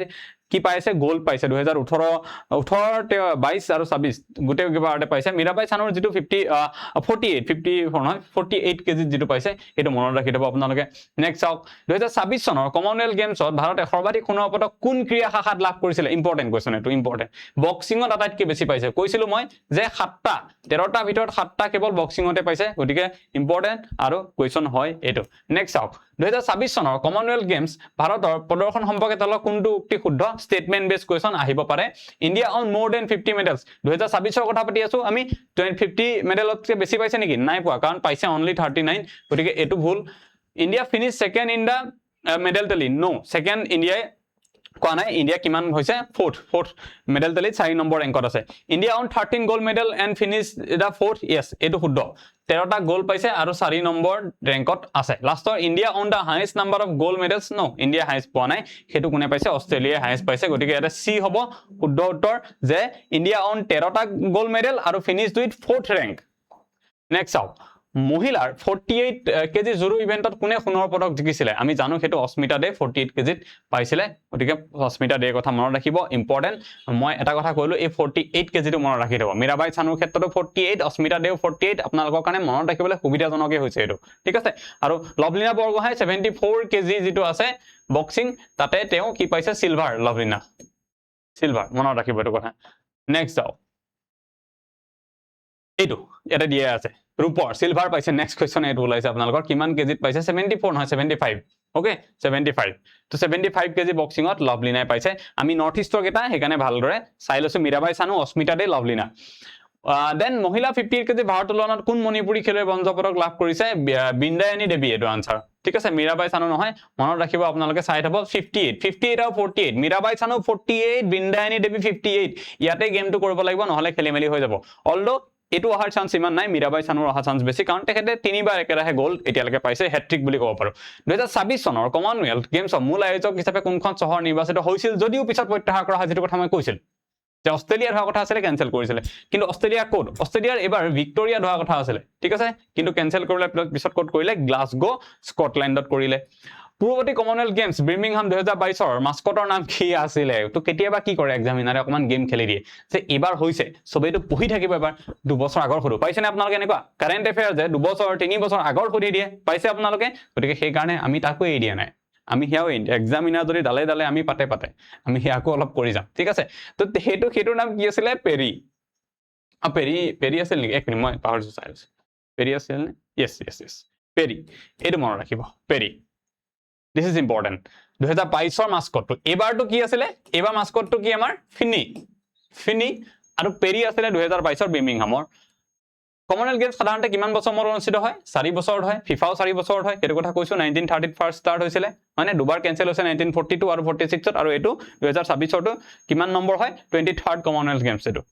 কি পাইছে গোল্ড পাইছে 2018 22 আৰু 26 গুটে গবাৰতে পাইছে মীৰাবাই চানুৰ যেটো 48 কেজি যেটো পাইছে এটো মনত ৰাখি দিব আপোনালোকে নেক্সট চাওক 2026 চনৰ কমনৱেলথ গেমছত ভাৰতে সৰ্বাধিক সোণৰ পদক কোন ক্ৰীড়া শাখাত লাভ কৰিছিল ইম্পৰ্টেন্ট কোৱেশ্যন এটো ইম্পৰ্টেন্ট বক্সিংত আটাইতকৈ বেছি পাইছে কৈছিলো মই যে 7টা 13টা ভিতৰত 7টা কেৱল বক্সিংতে পাইছে গতিকে ইম্পৰ্টেন্ট আৰু কোৱেশ্যন হয় এটো নেক্সট চাওক 2026 চনৰ কমনৱেলথ গেমছ ভাৰতৰ প্ৰদৰ্শন সম্পৰ্কে তলৰ কোনটো উক্তি শুদ্ধ স্টেটমেন্ট বেস কোৱেশ্যন আহিব পাৰে ইন্ডিয়া অন মোৰ দেন 50 মেডেলস 2026 ৰ কথা পাতি আছো আমি 50 মেডেলতকৈ বেছি পাইছে নেকি নাই পোৱা কাৰণ পাইছে অনলি 39 গতিকে এটো ভুল India finish second in the medal tally no second ইন্ডিয়াই কোৱা নাই ইন্ডিয়া কিমান হৈছে 4th মেডেল টেলিত 4 নম্বৰ ৰেংকত আছে India on 13 gold medal and finish the 4th yes এটো শুদ্ধ 13টা গোল পাইছে আৰু 4 নম্বৰ ৰেংকত আছে লাষ্টৰ India on the highest number of gold medals no India highest পোৱা নাই হেতু কোনে পাইছে অষ্ট্ৰেলিয়া হাইয়েস্ট পাইছে গতিকে এটা সি হ'ব শুদ্ধ উত্তৰ যে ইন্ডিয়া অন 13টা গোল্ড মেডেল আৰু finish with 4th rank next out মহিলাৰ 48 কেজি জুডো ইভেন্টত কোনে সোণৰ পদক জিকিছিলে আমি জানো হেতু অস্মিতা দে 48 কেজিত পাইছিলে গতিকে অস্মিতা দে কথা মনত ৰাখিব ইম্পৰ্টেন্ট মই এটা কথা কৈলো এই 48 কেজিটো মনত ৰাখি দিব মীৰাবাই চানুৰ ক্ষেত্ৰতো 48 অস্মিতা দেও 48 আপোনালোকৰ কাৰণে মনত ৰাখিবলৈ সুবিধাজনক হৈছে এটো ঠিক আছে আৰু লভলিনা বৰগোহাঁই 74 কেজি যেটো আছে বক্সিং তাতে তেওঁ কি পাইছে সিলভাৰ লভলিনা সিলভাৰ মনত ৰাখিব এটো কথা নেক্সট যাও এটো এটা দিয়া আছে ৰূপৰ সিলভাৰ পাইছে নেক্সট কোৱেশ্যন এটো ওলাইছে আপোনালোকৰ কিমান কেজিত পাইছে 74 নহয় 75 ওকে 75 তো 75 কেজি বক্সিঙত লাভলিনাই পাইছে আমি নৰ্থ ইষ্টৰ কেইটা সেইকাৰণে ভালদৰে চাই লৈছো মীৰাবাই চানু অস্মিতা দে লাভলিনা দেন মহিলা 58 কেজি ভাৰত তুলনাত কোন মণিপুৰী খেলুৱৈ ব্ৰঞ্জ পদক লাভ কৰিছে বিন্দায়নী দেৱী এটো আনসাৰ ঠিক আছে মীৰাবাই চানু নহয় মনত ৰাখিব আপোনালোকে চাই থব 58 আৰু 48 মীৰাবাই চানু 48 বিন্দায়নী দেৱী 58 ইয়াতে গেমটো কৰিব লাগিব নহলে খেলিমেলি হৈ যাব অলদো এটো অহাৰ চান্স ইমান নাই মীৰাবাই চানুৰ অহা চান্স বেছি কাৰণ তেখেতে তিনিবাৰ একেৰাহে গ'ল এতিয়ালৈকে পাইছে হেট্ৰিক বুলি ক'ব পাৰো 2026 চনৰ কমনৱেলথ গেমছৰ মূল আয়োজক হিচাপে কোনখন চহৰ নিৰ্বাচিত হৈছিল যদিও পিছত প্ৰত্যাহাৰ কৰা হয় যেটো কথা মই কৈছিল যে অস্ট্ৰেলিয়াৰ হোৱা কথা আছিল কেনসেল কৰিছিল কিন্তু অস্ট্ৰেলিয়া কোড অস্ট্ৰেলিয়াৰ এবাৰ ভিক্টোৰিয়া হোৱা কথা আছিল ঠিক আছে কিন্তু কেনসেল কৰিলে পিছত কোড কৰিলে গ্লাছগো স্কটল্যান্ডত কৰিলে পূৰ্বৱৰ্তী কমনৱেলথ গেমছ বিৰ্মিংহাম 2022 ৰ মাস্কটৰ নাম কি আছিল তো কেতিয়াবা কি কৰে এক্সামিনাৰে অকমান গেম খেলি দিয়ে যে এবাৰ হৈছে সবেইটো পঢ়ি থাকিব এবাৰ 2 বছৰ আগৰ হৰু পাইছেনে আপোনালোকে এনেকুৱা কাৰেন্ট এফেয়াৰ যে 2 বছৰ 3 বছৰ আগৰ পঢ়ি দিয়ে পাইছে আপোনালোকে গতিকে সেই কাৰণে আমি তাকো এৰি দিয়া নাই আমি হিয়াও এক্সামিনাৰ যদি ডালে ডালে আমি পাতে আমি হিয়াকো অলপ কৰি যাম ঠিক আছে তো হেতুৰ নাম কি আছিল পেৰি পেৰি আছিল নেকি এক মিনিট মই পাহৰিছো চাইছো পেৰি আছিল নে yes পেৰি এটো মনত ৰাখিব পেৰি This is important. 2022 মাস্কটটো এবাৰটো কি আছিল এবাৰ মাস্কটটো কি আমাৰ ফিনি আৰু পেৰি আছিল 2022 বিৰ্মিংহামৰ কমনৱেলথ গেমছ সাধাৰণতে কিমান বছৰ মূৰত অনুষ্ঠিত হয় 4 বছৰত হয় ফিফাও 4 বছৰত হয় এটো কথা কৈছো 1930 ফাৰ্স্ট ষ্টাৰ্ট হৈছিল মানে দুবাৰ কেনসেল হৈছে 1942 আৰু 46 ত আৰু এটো 2026 টো কিমান নম্বৰ হয় 23rd কমনৱেলথ গেমছ এটো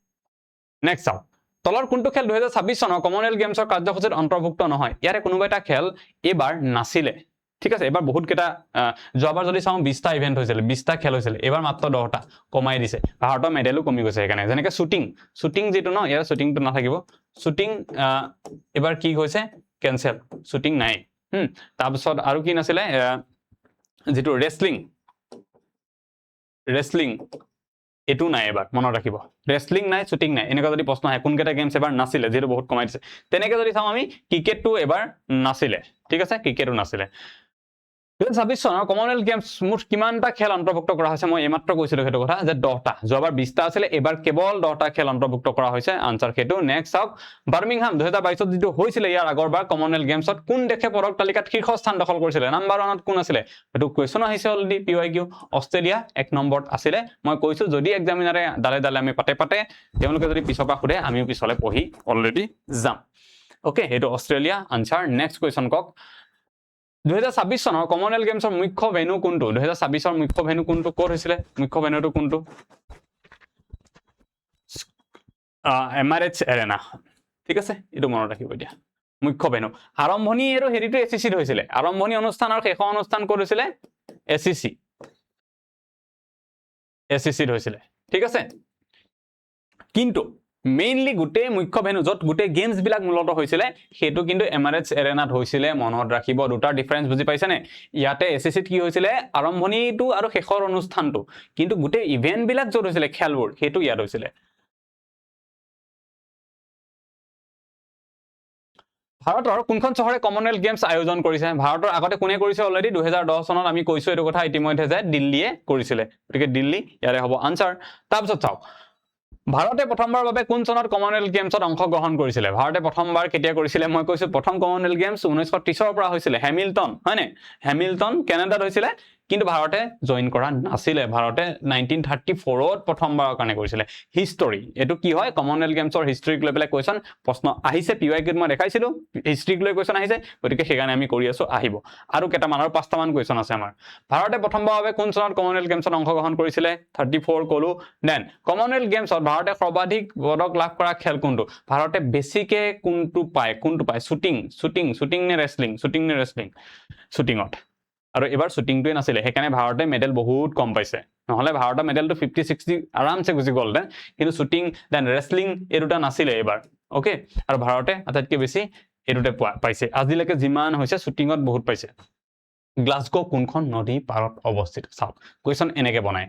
নেক্সট চাও তলৰ কোনটো খেল 2026 চনৰ কমনৱেলথ গেমছৰ কাৰ্যসূচীত অন্তৰ্ভুক্ত নহয় ইয়াৰে কোনোবা এটা খেল এবাৰ নাছিলে ঠিক আছে এবাৰ বহুত কেটা যোৱাবাৰ যদি চাও 20টা ইভেন্ট হৈছিল 20টা খেল হৈছিল এবাৰ মাত্ৰ 10টা কমাই দিছে ভাৰতৰ মেডেলো কমি গৈছে সেইকাৰণে যেনেকৈ শুটিং যেটো ন ইয়াৰ শুটিংটো নাথাকিব শুটিং এবাৰ কি হৈছে কেনসেল শুটিং নাই তাৰপিছত আৰু কি নাছিলে যেটো ৰেসলিং এটো নাই এবাৰ মনত ৰাখিব ৰেসলিং নাই শুটিং নাই এনেকা যদি প্ৰশ্ন আহে কোন কেটা গেমছ এবাৰ নাছিলে যেটো বহুত কমাই দিছে তেনেকৈ যদি চাও আমি ক্ৰিকেটটো এবাৰ নাছিলে ঠিক আছে ক্ৰিকেটটো নাছিলে 2026 চনৰ কমনৱেলথ গেমছ মুঠ কিমানটা খেল অন্তৰ্ভুক্ত কৰা হৈছে মই এমাত্ৰ কৈছিলো হেতু কথা যে 10টা যোৱাবাৰ 20টা আছিল এবাৰ কেৱল 10টা খেল অন্তৰ্ভুক্ত কৰা হৈছে আনসাৰ হেতু নেক্সট চাওক বাৰ্মিংহাম 2022 ত যেটো হৈছিল ইয়াৰ আগৰবাৰ কমনৱেলথ গেমছত কোন দেশে পদক তালিকাত শীৰ্ষ স্থান দখল কৰিছিল নাম্বাৰ 1 ত কোন আছিল হেতু কোৱেশ্চন আহিছে অলৰেডি পিৱাইকিউ অস্ট্ৰেলিয়া 1 নম্বৰত আছিল মই কৈছো যদি এক্সামিনাৰে ডালে আমি পাতে তেওঁলোকে যদি পিছপা খুদে আমিও পিছলে পঢ়ি অলৰেডি যাম ওকে হেতু অস্ট্ৰেলিয়া আনসাৰ নেক্সট কোৱেশ্চন কক 2026 চনৰ কমনৱেলথ গেমছৰ মুখ্য ভেন্যু কোনটো 2026 ৰ মুখ্য ভেন্যু কোনটো কোড হৈছিল মুখ্য ভেন্যুটো কোনটো এমাৰেটছ এৰেনা ঠিক আছে এটো মনত ৰাখিব দিয়া মুখ্য ভেন্যু আৰম্ভণি আৰু হেৰিটো এসিসি হৈছিল আৰম্ভণি অনুষ্ঠান আৰু শেষ অনুষ্ঠান কোড হৈছিল এসিসি হৈছিল ঠিক আছে কিন্তু মেইনলি গুটে মুখ্য ভেন্যু যত গুটে গেমছ বিলাক মূলত হৈছিল হেতু কিন্তু এমাৰেটছ এৰেনাত হৈছিল মনত ৰাখিব দুটা ডিফাৰেন্স বুজি পাইছানে ইয়াতে এসিসিত কি হৈছিল আৰম্ভণিটো আৰু শেষৰ অনুষ্ঠানটো কিন্তু গুটে ইভেন্ট বিলাক যত হৈছিল খেলবোৰ হেতু ইয়াত হৈছিল ভাৰতৰ কোনখন চহৰে কমনৱেলথ গেমছ আয়োজন কৰিছে ভাৰতৰ আগতে কোনে কৰিছে অলৰেডি 2010 চনত আমি কৈছো এটো কথা ইতিমধ্যে যে দিল্লীয়ে কৰিছিল গতিকে দিল্লী ইয়াৰে হ'ব আনসাৰ তাৰপিছত চাও ভাৰতে প্ৰথমবাৰৰ বাবে কোন চনত কমনৱেলথ গেমছত অংশগ্ৰহণ কৰিছিল ভাৰতে প্ৰথমবাৰ কেতিয়া কৰিছিল মই কৈছো প্ৰথম কমনৱেলথ গেমছ 1930 ৰ পৰা হৈছিল হেমিল্টন হয়নে হেমিল্টন কানাডাত হৈছিল কিন্তু ভাৰতে জয়েন কৰা নাছিল ভাৰতে 1934 ত প্ৰথমবাৰৰ কাৰণে কৰিছিল হিষ্টৰী এটো কি হয় কমনৱেলথ গেমছৰ হিষ্ট্ৰীক লৈ পেলাই কোৱেশ্চন প্ৰশ্ন আহিছে পিৱাইকিউত মই দেখাইছিলো হিষ্ট্ৰীক লৈ কোৱেশ্চন আহিছে গতিকে সেইকাৰণে আমি কৰি আছো আহিব আৰু কেটা মানৰ 5টা মান কোৱেশ্চন আছে আমাৰ ভাৰতে প্ৰথমবাৰৰ বাবে কোন চনত কমনৱেলথ গেমছত অংশগ্ৰহণ কৰিছিল 34 কলো দেন কমনৱেলথ গেমছত ভাৰতে সৰ্বাধিক পদক লাভ কৰা খেল কোনটো ভাৰতে বেছিকে কোনটো পায় শুটিং নে ৰেসলিং শুটিংত আৰু এবাৰ শুটিংটোৱে নাছিল হেকাৰণে ভাৰতে মেডেল বহুত কম পাইছে নহলে ভাৰতৰ মেডেলটো 50 60 আৰামছে গুজি গল কিন্তু শুটিং দেন ৰেসলিং এৰুটা নাছিল এবাৰ ওকে আৰু ভাৰতে আটাইতকৈ বেছি এৰুটা পাইছে আজিলৈকে যিমান হৈছে শুটিংত বহুত পাইছে গ্লাছগো কোনখন নদী পাৰত অৱস্থিত চাওক কোৱেশ্চন এনেকে বনায়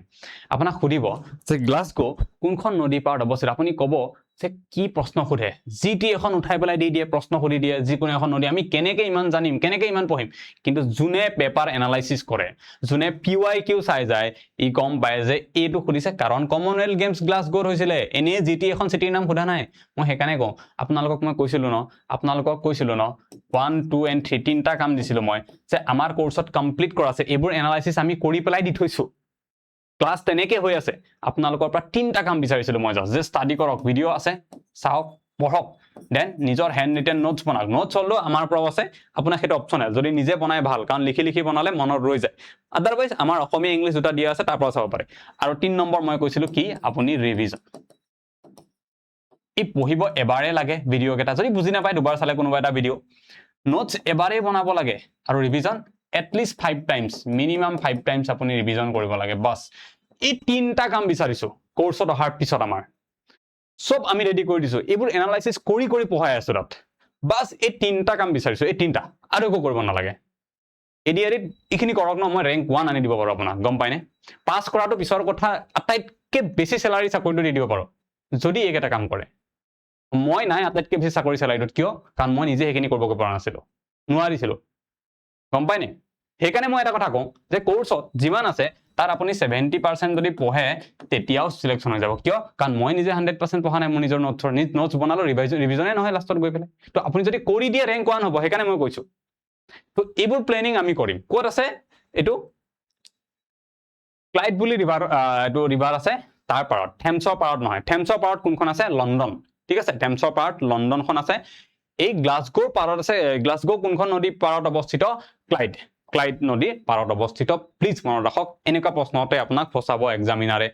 আপোনাক সুধিব যে গ্লাছগো কোনখন নদী পাৰত অৱস্থিত আপুনি ক'ব যে কি প্ৰশ্ন সোধে জিটি এখন উঠাই পেলাই দি দিয়ে প্ৰশ্ন সুধি দিয়ে যিকোনো এখন নদী আমি কেনেকৈ ইমান জানিম কেনেকৈ ইমান পঢ়িম কিন্তু যোনে পেপাৰ এনালাইসিস কৰে যোনে PYQ চাই যায় ই গম পায় যে এইটো সুধিছে কাৰণ কমনৱেলথ গেমছ গ্লাছগোত হৈছিলে এনে জিটি এখন চিটিৰ নাম সোধা নাই মই সেইকাৰণে কওঁ আপোনালোকক মই কৈছিলো ন 1 2 and 3 তিনটা কাম দিছিলো মই যে আমাৰ কোৰ্সত কমপ্লিট কৰা আছে এইবোৰ এনালাইসিস আমি কৰি পেলাই দি থৈছো ক্লাস তেনেকে হৈ আছে আপোনালোকৰ পৰা তিনটা কাম বিচাৰিছিলো মই যে ষ্টাডি কৰক ভিডিও আছে চাওক পঢ়ক দেন নিজৰ হ্যান্ড ৰিটেন নোটস বনাওক নোটস হলো আমাৰ পৰা আছে আপোনাৰ হেটো অপচনেল যদি নিজে বনাই ভাল কাৰণ লিখি লিখি বনালে মনত ৰৈ যায় আদাৰৱাইজ আমাৰ অসমীয়া ইংলিশ দুটা দিয়া আছে তাৰ পৰা চাব পাৰে আৰু 3 নম্বৰ মই কৈছিলো কি আপুনি ৰিভিজন ই পঢ়িব এবাৰে লাগে ভিডিও কেটা যদি বুজি নাপায় দুবাৰ চালে কোনোবা এটা ভিডিও নোটস এবাৰে বনাব লাগে আৰু revision at least 5 times minimum 5 times আপুনি ৰিভিজন কৰিব লাগে বাস এই তিনটা কাম বিচাৰিছো কোৰ্সত অহাৰ পিছত আমাৰ সব আমি ৰেডি কৰি দিছো এইবোৰ এনালাইসিস কৰি কৰি পঢ়াই আছো তাত বাস এই তিনটা কাম বিচাৰিছো এই তিনটা আৰু একো কৰিব নালাগে এডিআৰিত ইখিনি কৰক ন মই ৰেংক 1 আনি দিব পাৰো আপোনাক গম পাইনে পাস কৰাটো পিছৰ কথা আটাইতকে বেছি স্যালাৰি চাকৰিটো দি দিব পাৰো যদি এইকেটা কাম কৰে মই নাই আটাইতকে বেছি চাকৰি স্যালাৰিটোত কিয় কাৰণ মই নিজে হেখিনি কৰিব পৰা নাছিলো নোৱাৰিছিলো গম পাইনে হেকানে মই এটা কথা কওঁ যে কোৰ্সত যিমান আছে তাৰ আপুনি 70% যদি পঢ়ে তেতিয়াও সিলেকশন হৈ যাব কিয় কাৰণ মই নিজে 100% পঢ়া নাই মোৰ নিজৰ নোটস বনালো ৰিভিজনে নহয় লাষ্টত গৈ পেলাই তো আপুনি যদি কৰি দিয়ে ৰেংক 1 হ'ব হেকানে মই কৈছো তো এইবোৰ প্ল্যানিং আমি কৰিম কোত আছে এটো ক্লাইড বুলি ৰিভাৰ আছে তাৰ পাৰত থেমছৰ পাৰত নহয় থেমছৰ পাৰত কোনখন আছে লণ্ডন ঠিক আছে থেমছৰ পাৰত লণ্ডনখন আছে এই গ্লাছগোৰ পাৰত আছে গ্লাছগো কোনখন নদী পাৰত অৱস্থিত ক্লাইড নদী পাৰত অৱস্থিত প্লিজ মনত ৰাখক এনেকা প্ৰশ্নতে আপোনাক ফসাব এক্সামিনাৰে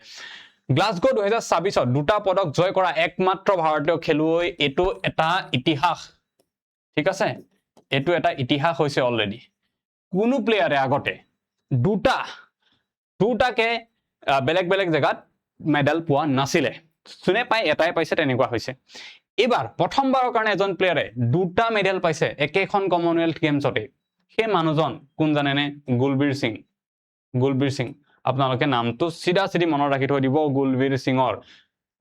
গ্লাছগো 2026 দুটা পদক জয় কৰা একমাত্ৰ ভাৰতীয় খেলুৱৈ এটো এটা ইতিহাস ঠিক আছে এটো এটা ইতিহাস হৈছে অলৰেডি কোনো প্লেয়াৰে আগতে দুটাকে বেলেগ বেলেগ জায়গাত মেডেল পোৱা নাছিলে শুনে পাই এটাই পাইছে তেনেকুৱা হৈছে এবাৰ প্ৰথমবাৰৰ কাৰণে এজন প্লেয়াৰে দুটা মেডেল পাইছে একেখন কমনৱেলথ গেমছতে হে মানুহজন কোন জানেনে গুলবীৰ সিং আপোনালোকে নামটো সিধা সিধি মনত ৰাখি থৈ দিব গুলবীৰ সিংৰ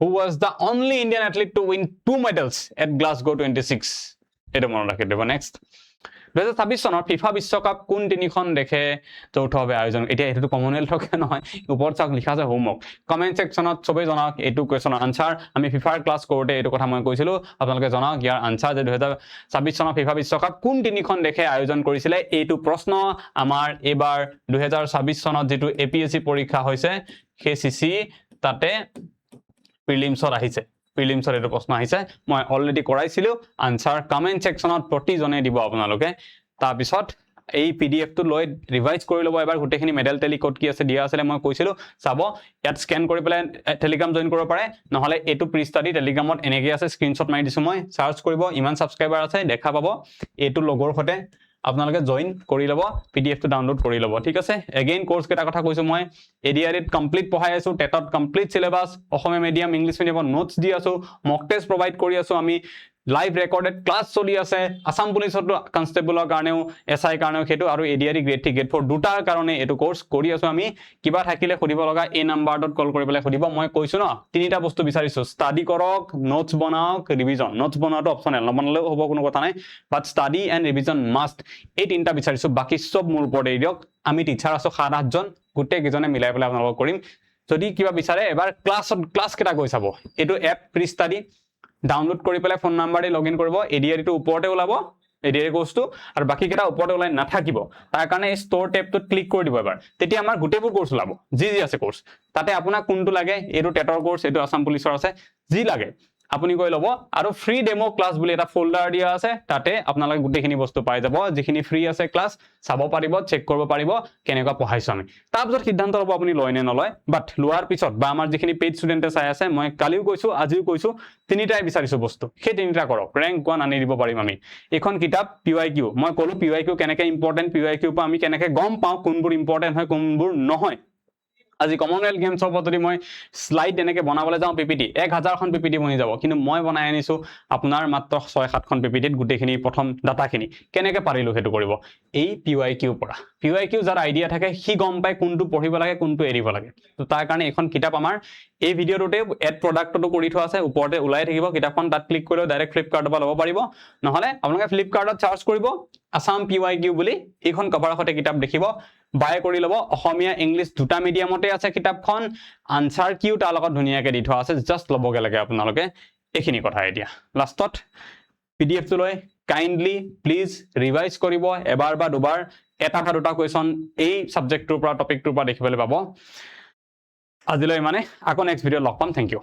who was the only Indian athlete to win 2 medals at Glasgow 26 এটা মনত ৰাখি দিব নেক্সট 2026 চনৰ ফিফা বিশ্বকাপ কোন তিনিখন দেখে চৌথভাৱে আয়োজন এতিয়া এটো কমনৱেলথক নহয় ওপৰত চাক লিখা আছে হোমৱৰ্ক কমেন্ট সেকশনত সবে জনাওক এটো কোৱেশ্চনৰ আনসাৰ আমি ফিফাৰ ক্লাস কৰোতে এটো কথা মই কৈছিলো আপোনালোকে জনাওক ইয়াৰ আনসাৰ যে 2026 চনৰ ফিফা বিশ্বকাপ কোন তিনিখন দেখে আয়োজন কৰিছিলে এটো প্ৰশ্ন আমাৰ এবাৰ 2026 চনত যেটো APSC পৰীক্ষা হৈছে KCC তাতে প্ৰিলিমছত আহিছে প্ৰিলিমছৰ এটো প্ৰশ্ন আহিছে মই অলৰেডি কৰাইছিলো আনসাৰ কমেন্ট সেকশনত প্ৰতিজনে দিব আপোনালোকে তাৰ পিছত এই PDF টো লৈ ৰিভাইজ কৰি লব এবাৰ গুটেখিনি মেডেল টেলি কোড কি আছে দিয়া আছে মই কৈছিলো চাব ইয়াত স্ক্যান কৰি পেলাই টেলিগ্ৰাম জয়েন কৰিব পাৰে নহলে এটো প্ৰি ষ্টাডি টেলিগ্ৰামত এনেকৈ আছে স্ক্ৰিনশ্বট মাৰি দিছো মই সাৰ্চ কৰিব ইমান সাবস্ক্ৰাইবাৰ আছে দেখা পাব এটো লগৰ হতে আপোনালোকে জয়েন কৰি লব PDF টো ডাউনলোড কৰি লব ঠিক আছে এগেইন কোৰ্স কেটা কথা কৈছো মই এডিআৰিত কমপ্লিট পঢ়াই আছো টেটত কমপ্লিট সিলেবাস অসমীয়া মিডিয়াম ইংলিশ মিডিয়ামত নোটস দি আছো মক টেষ্ট প্ৰভাইড কৰি আছো আমি লাইভ ৰেকৰ্ডেড ক্লাস চলি আছে আসাম পুলিচৰ কনস্টেবলৰ কাৰণেও SI কাৰণেও হেতু আৰু এডিআৰি গ্ৰেড 3 গ্ৰেড 4 দুটাৰ কাৰণে এটো কোৰ্স কৰি আছো আমি কিবা থাকিলে খুদিব লগা এই নাম্বাৰটোত কল কৰি পেলাই খুদিব মই কৈছো ন তিনিটা বস্তু বিচাৰিছো ষ্টাডি কৰক নোটস বনাওক ৰিভিজন নোটস বনাটো অপচনেল নবনালেও হ'ব কোনো কথা নাই বাট ষ্টাডি এন্ড ৰিভিজন মাষ্ট এই তিনিটা বিচাৰিছো বাকি সব মোৰ ওপৰত দিয়ক আমি টিচাৰ আছো 7-8 জন গুটে কিজনে মিলাই পেলাই আপোনালোক কৰিম যদি কিবা বিচাৰে এবাৰ ক্লাস কেটা গৈ চাব এটো এপ প্ৰি ষ্টাডি ডাউনলোড কৰি পেলাই ফোন নাম্বাৰ দি লগইন কৰিব এডিআৰি টো ওপৰতে ওলাব এডিআৰি কোৰ্সটো আৰু বাকি কেটা ওপৰতে ওলাই নাথাকিব তাৰ কাৰণে এই ষ্টৰ টেবটোত ক্লিক কৰি দিব এবাৰ তেতিয়া আমাৰ গুটেবোৰ কোৰ্স ওলাব যি আছে কোৰ্স তাতে আপোনাক কোনটো লাগে এটো টেটৰ কোৰ্স এটো আসাম পুলিচৰ আছে যি লাগে আপুনি গৈ লব আৰু ফ্ৰী ডেমো ক্লাস বুলি এটা ফোল্ডাৰ দিয়া আছে তাতে আপোনালোকে গুটেখিনি বস্তু পাই যাব যিখিনি ফ্ৰী আছে ক্লাস চাব পাৰিব চেক কৰিব পাৰিব কেনেকুৱা পঢ়াইছো আমি তাৰ পিছত সিদ্ধান্ত লব আপুনি লয় নে নলয় বাট লোৱাৰ পিছত বা আমাৰ যিখিনি পেইড ষ্টুডেন্টে চাই আছে মই কালিও কৈছো আজিও কৈছো তিনিটাই বিচাৰিছো বস্তু সেই তিনিটা কৰক ৰেংক 1 আনি দিব পাৰিম আমি এখন কিতাপ PYQ মই কলো PYQ কেনেকৈ ইম্পৰ্টেন্ট PYQ পা আমি কেনেকৈ গম পাও কোনবোৰ ইম্পৰ্টেন্ট হয় কোনবোৰ নহয় আজি কমনৱেলথ গেমছৰ ওপৰত যদি মই শ্লাইড এনেকৈ বনাবলৈ যাওঁ পিপিটি 1000খন পিপিটি বনি যাব কিন্তু মই বনাই আনিছো আপোনাৰ মাত্ৰ 6-7খন পিপিটিত গোটেইখিনি প্ৰথম ডাটাখিনি কেনেকৈ পাৰিলো সেইটো কৰিব এই PYQৰ পৰা PYQ যাৰ আইডিয়া থাকে সি গম পায় কোনটো পঢ়িব লাগে কোনটো এৰিব লাগে তো তাৰ কাৰণে এখন কিতাপ আমাৰ এই ভিডিঅ'টোতে এড প্ৰডাক্টটো কৰি থোৱা আছে ওপৰতে ওলাই থাকিব কিতাপখন তাত ক্লিক কৰিলে ডাইৰেক্ট ফ্লিপকাৰ্টৰ পৰা ল'ব পাৰিব নহলে আপোনালোকে ফ্লিপকাৰ্টত চাৰ্চ কৰিব আসাম PYQ বুলি এইখন কভাৰৰ সৈতে কিতাপ দেখিব বাই কৰি ল'ব অসমীয়া ইংলিছ দুটা মিডিয়ামতে আছে কিতাপখন আনসাৰ কিউ তাৰ লগত ধুনীয়াকৈ দি থোৱা আছে জাস্ট ল'বগে লাগে আপোনালোকে এইখিনি কথা এতিয়া লাষ্টত PDF টো লৈ কাইন্ডলি প্লিজ ৰিভাইজ কৰিব এবাৰ বা দুবাৰ এটা বা দুটা কোৱেশ্যন এই সাবজেক্টটোৰ পৰা টপিকটোৰ পৰা দেখিবলৈ পাব আজিলৈ মানে আকৌ নেক্সট ভিডিঅ' লগ পাম থেংক ইউ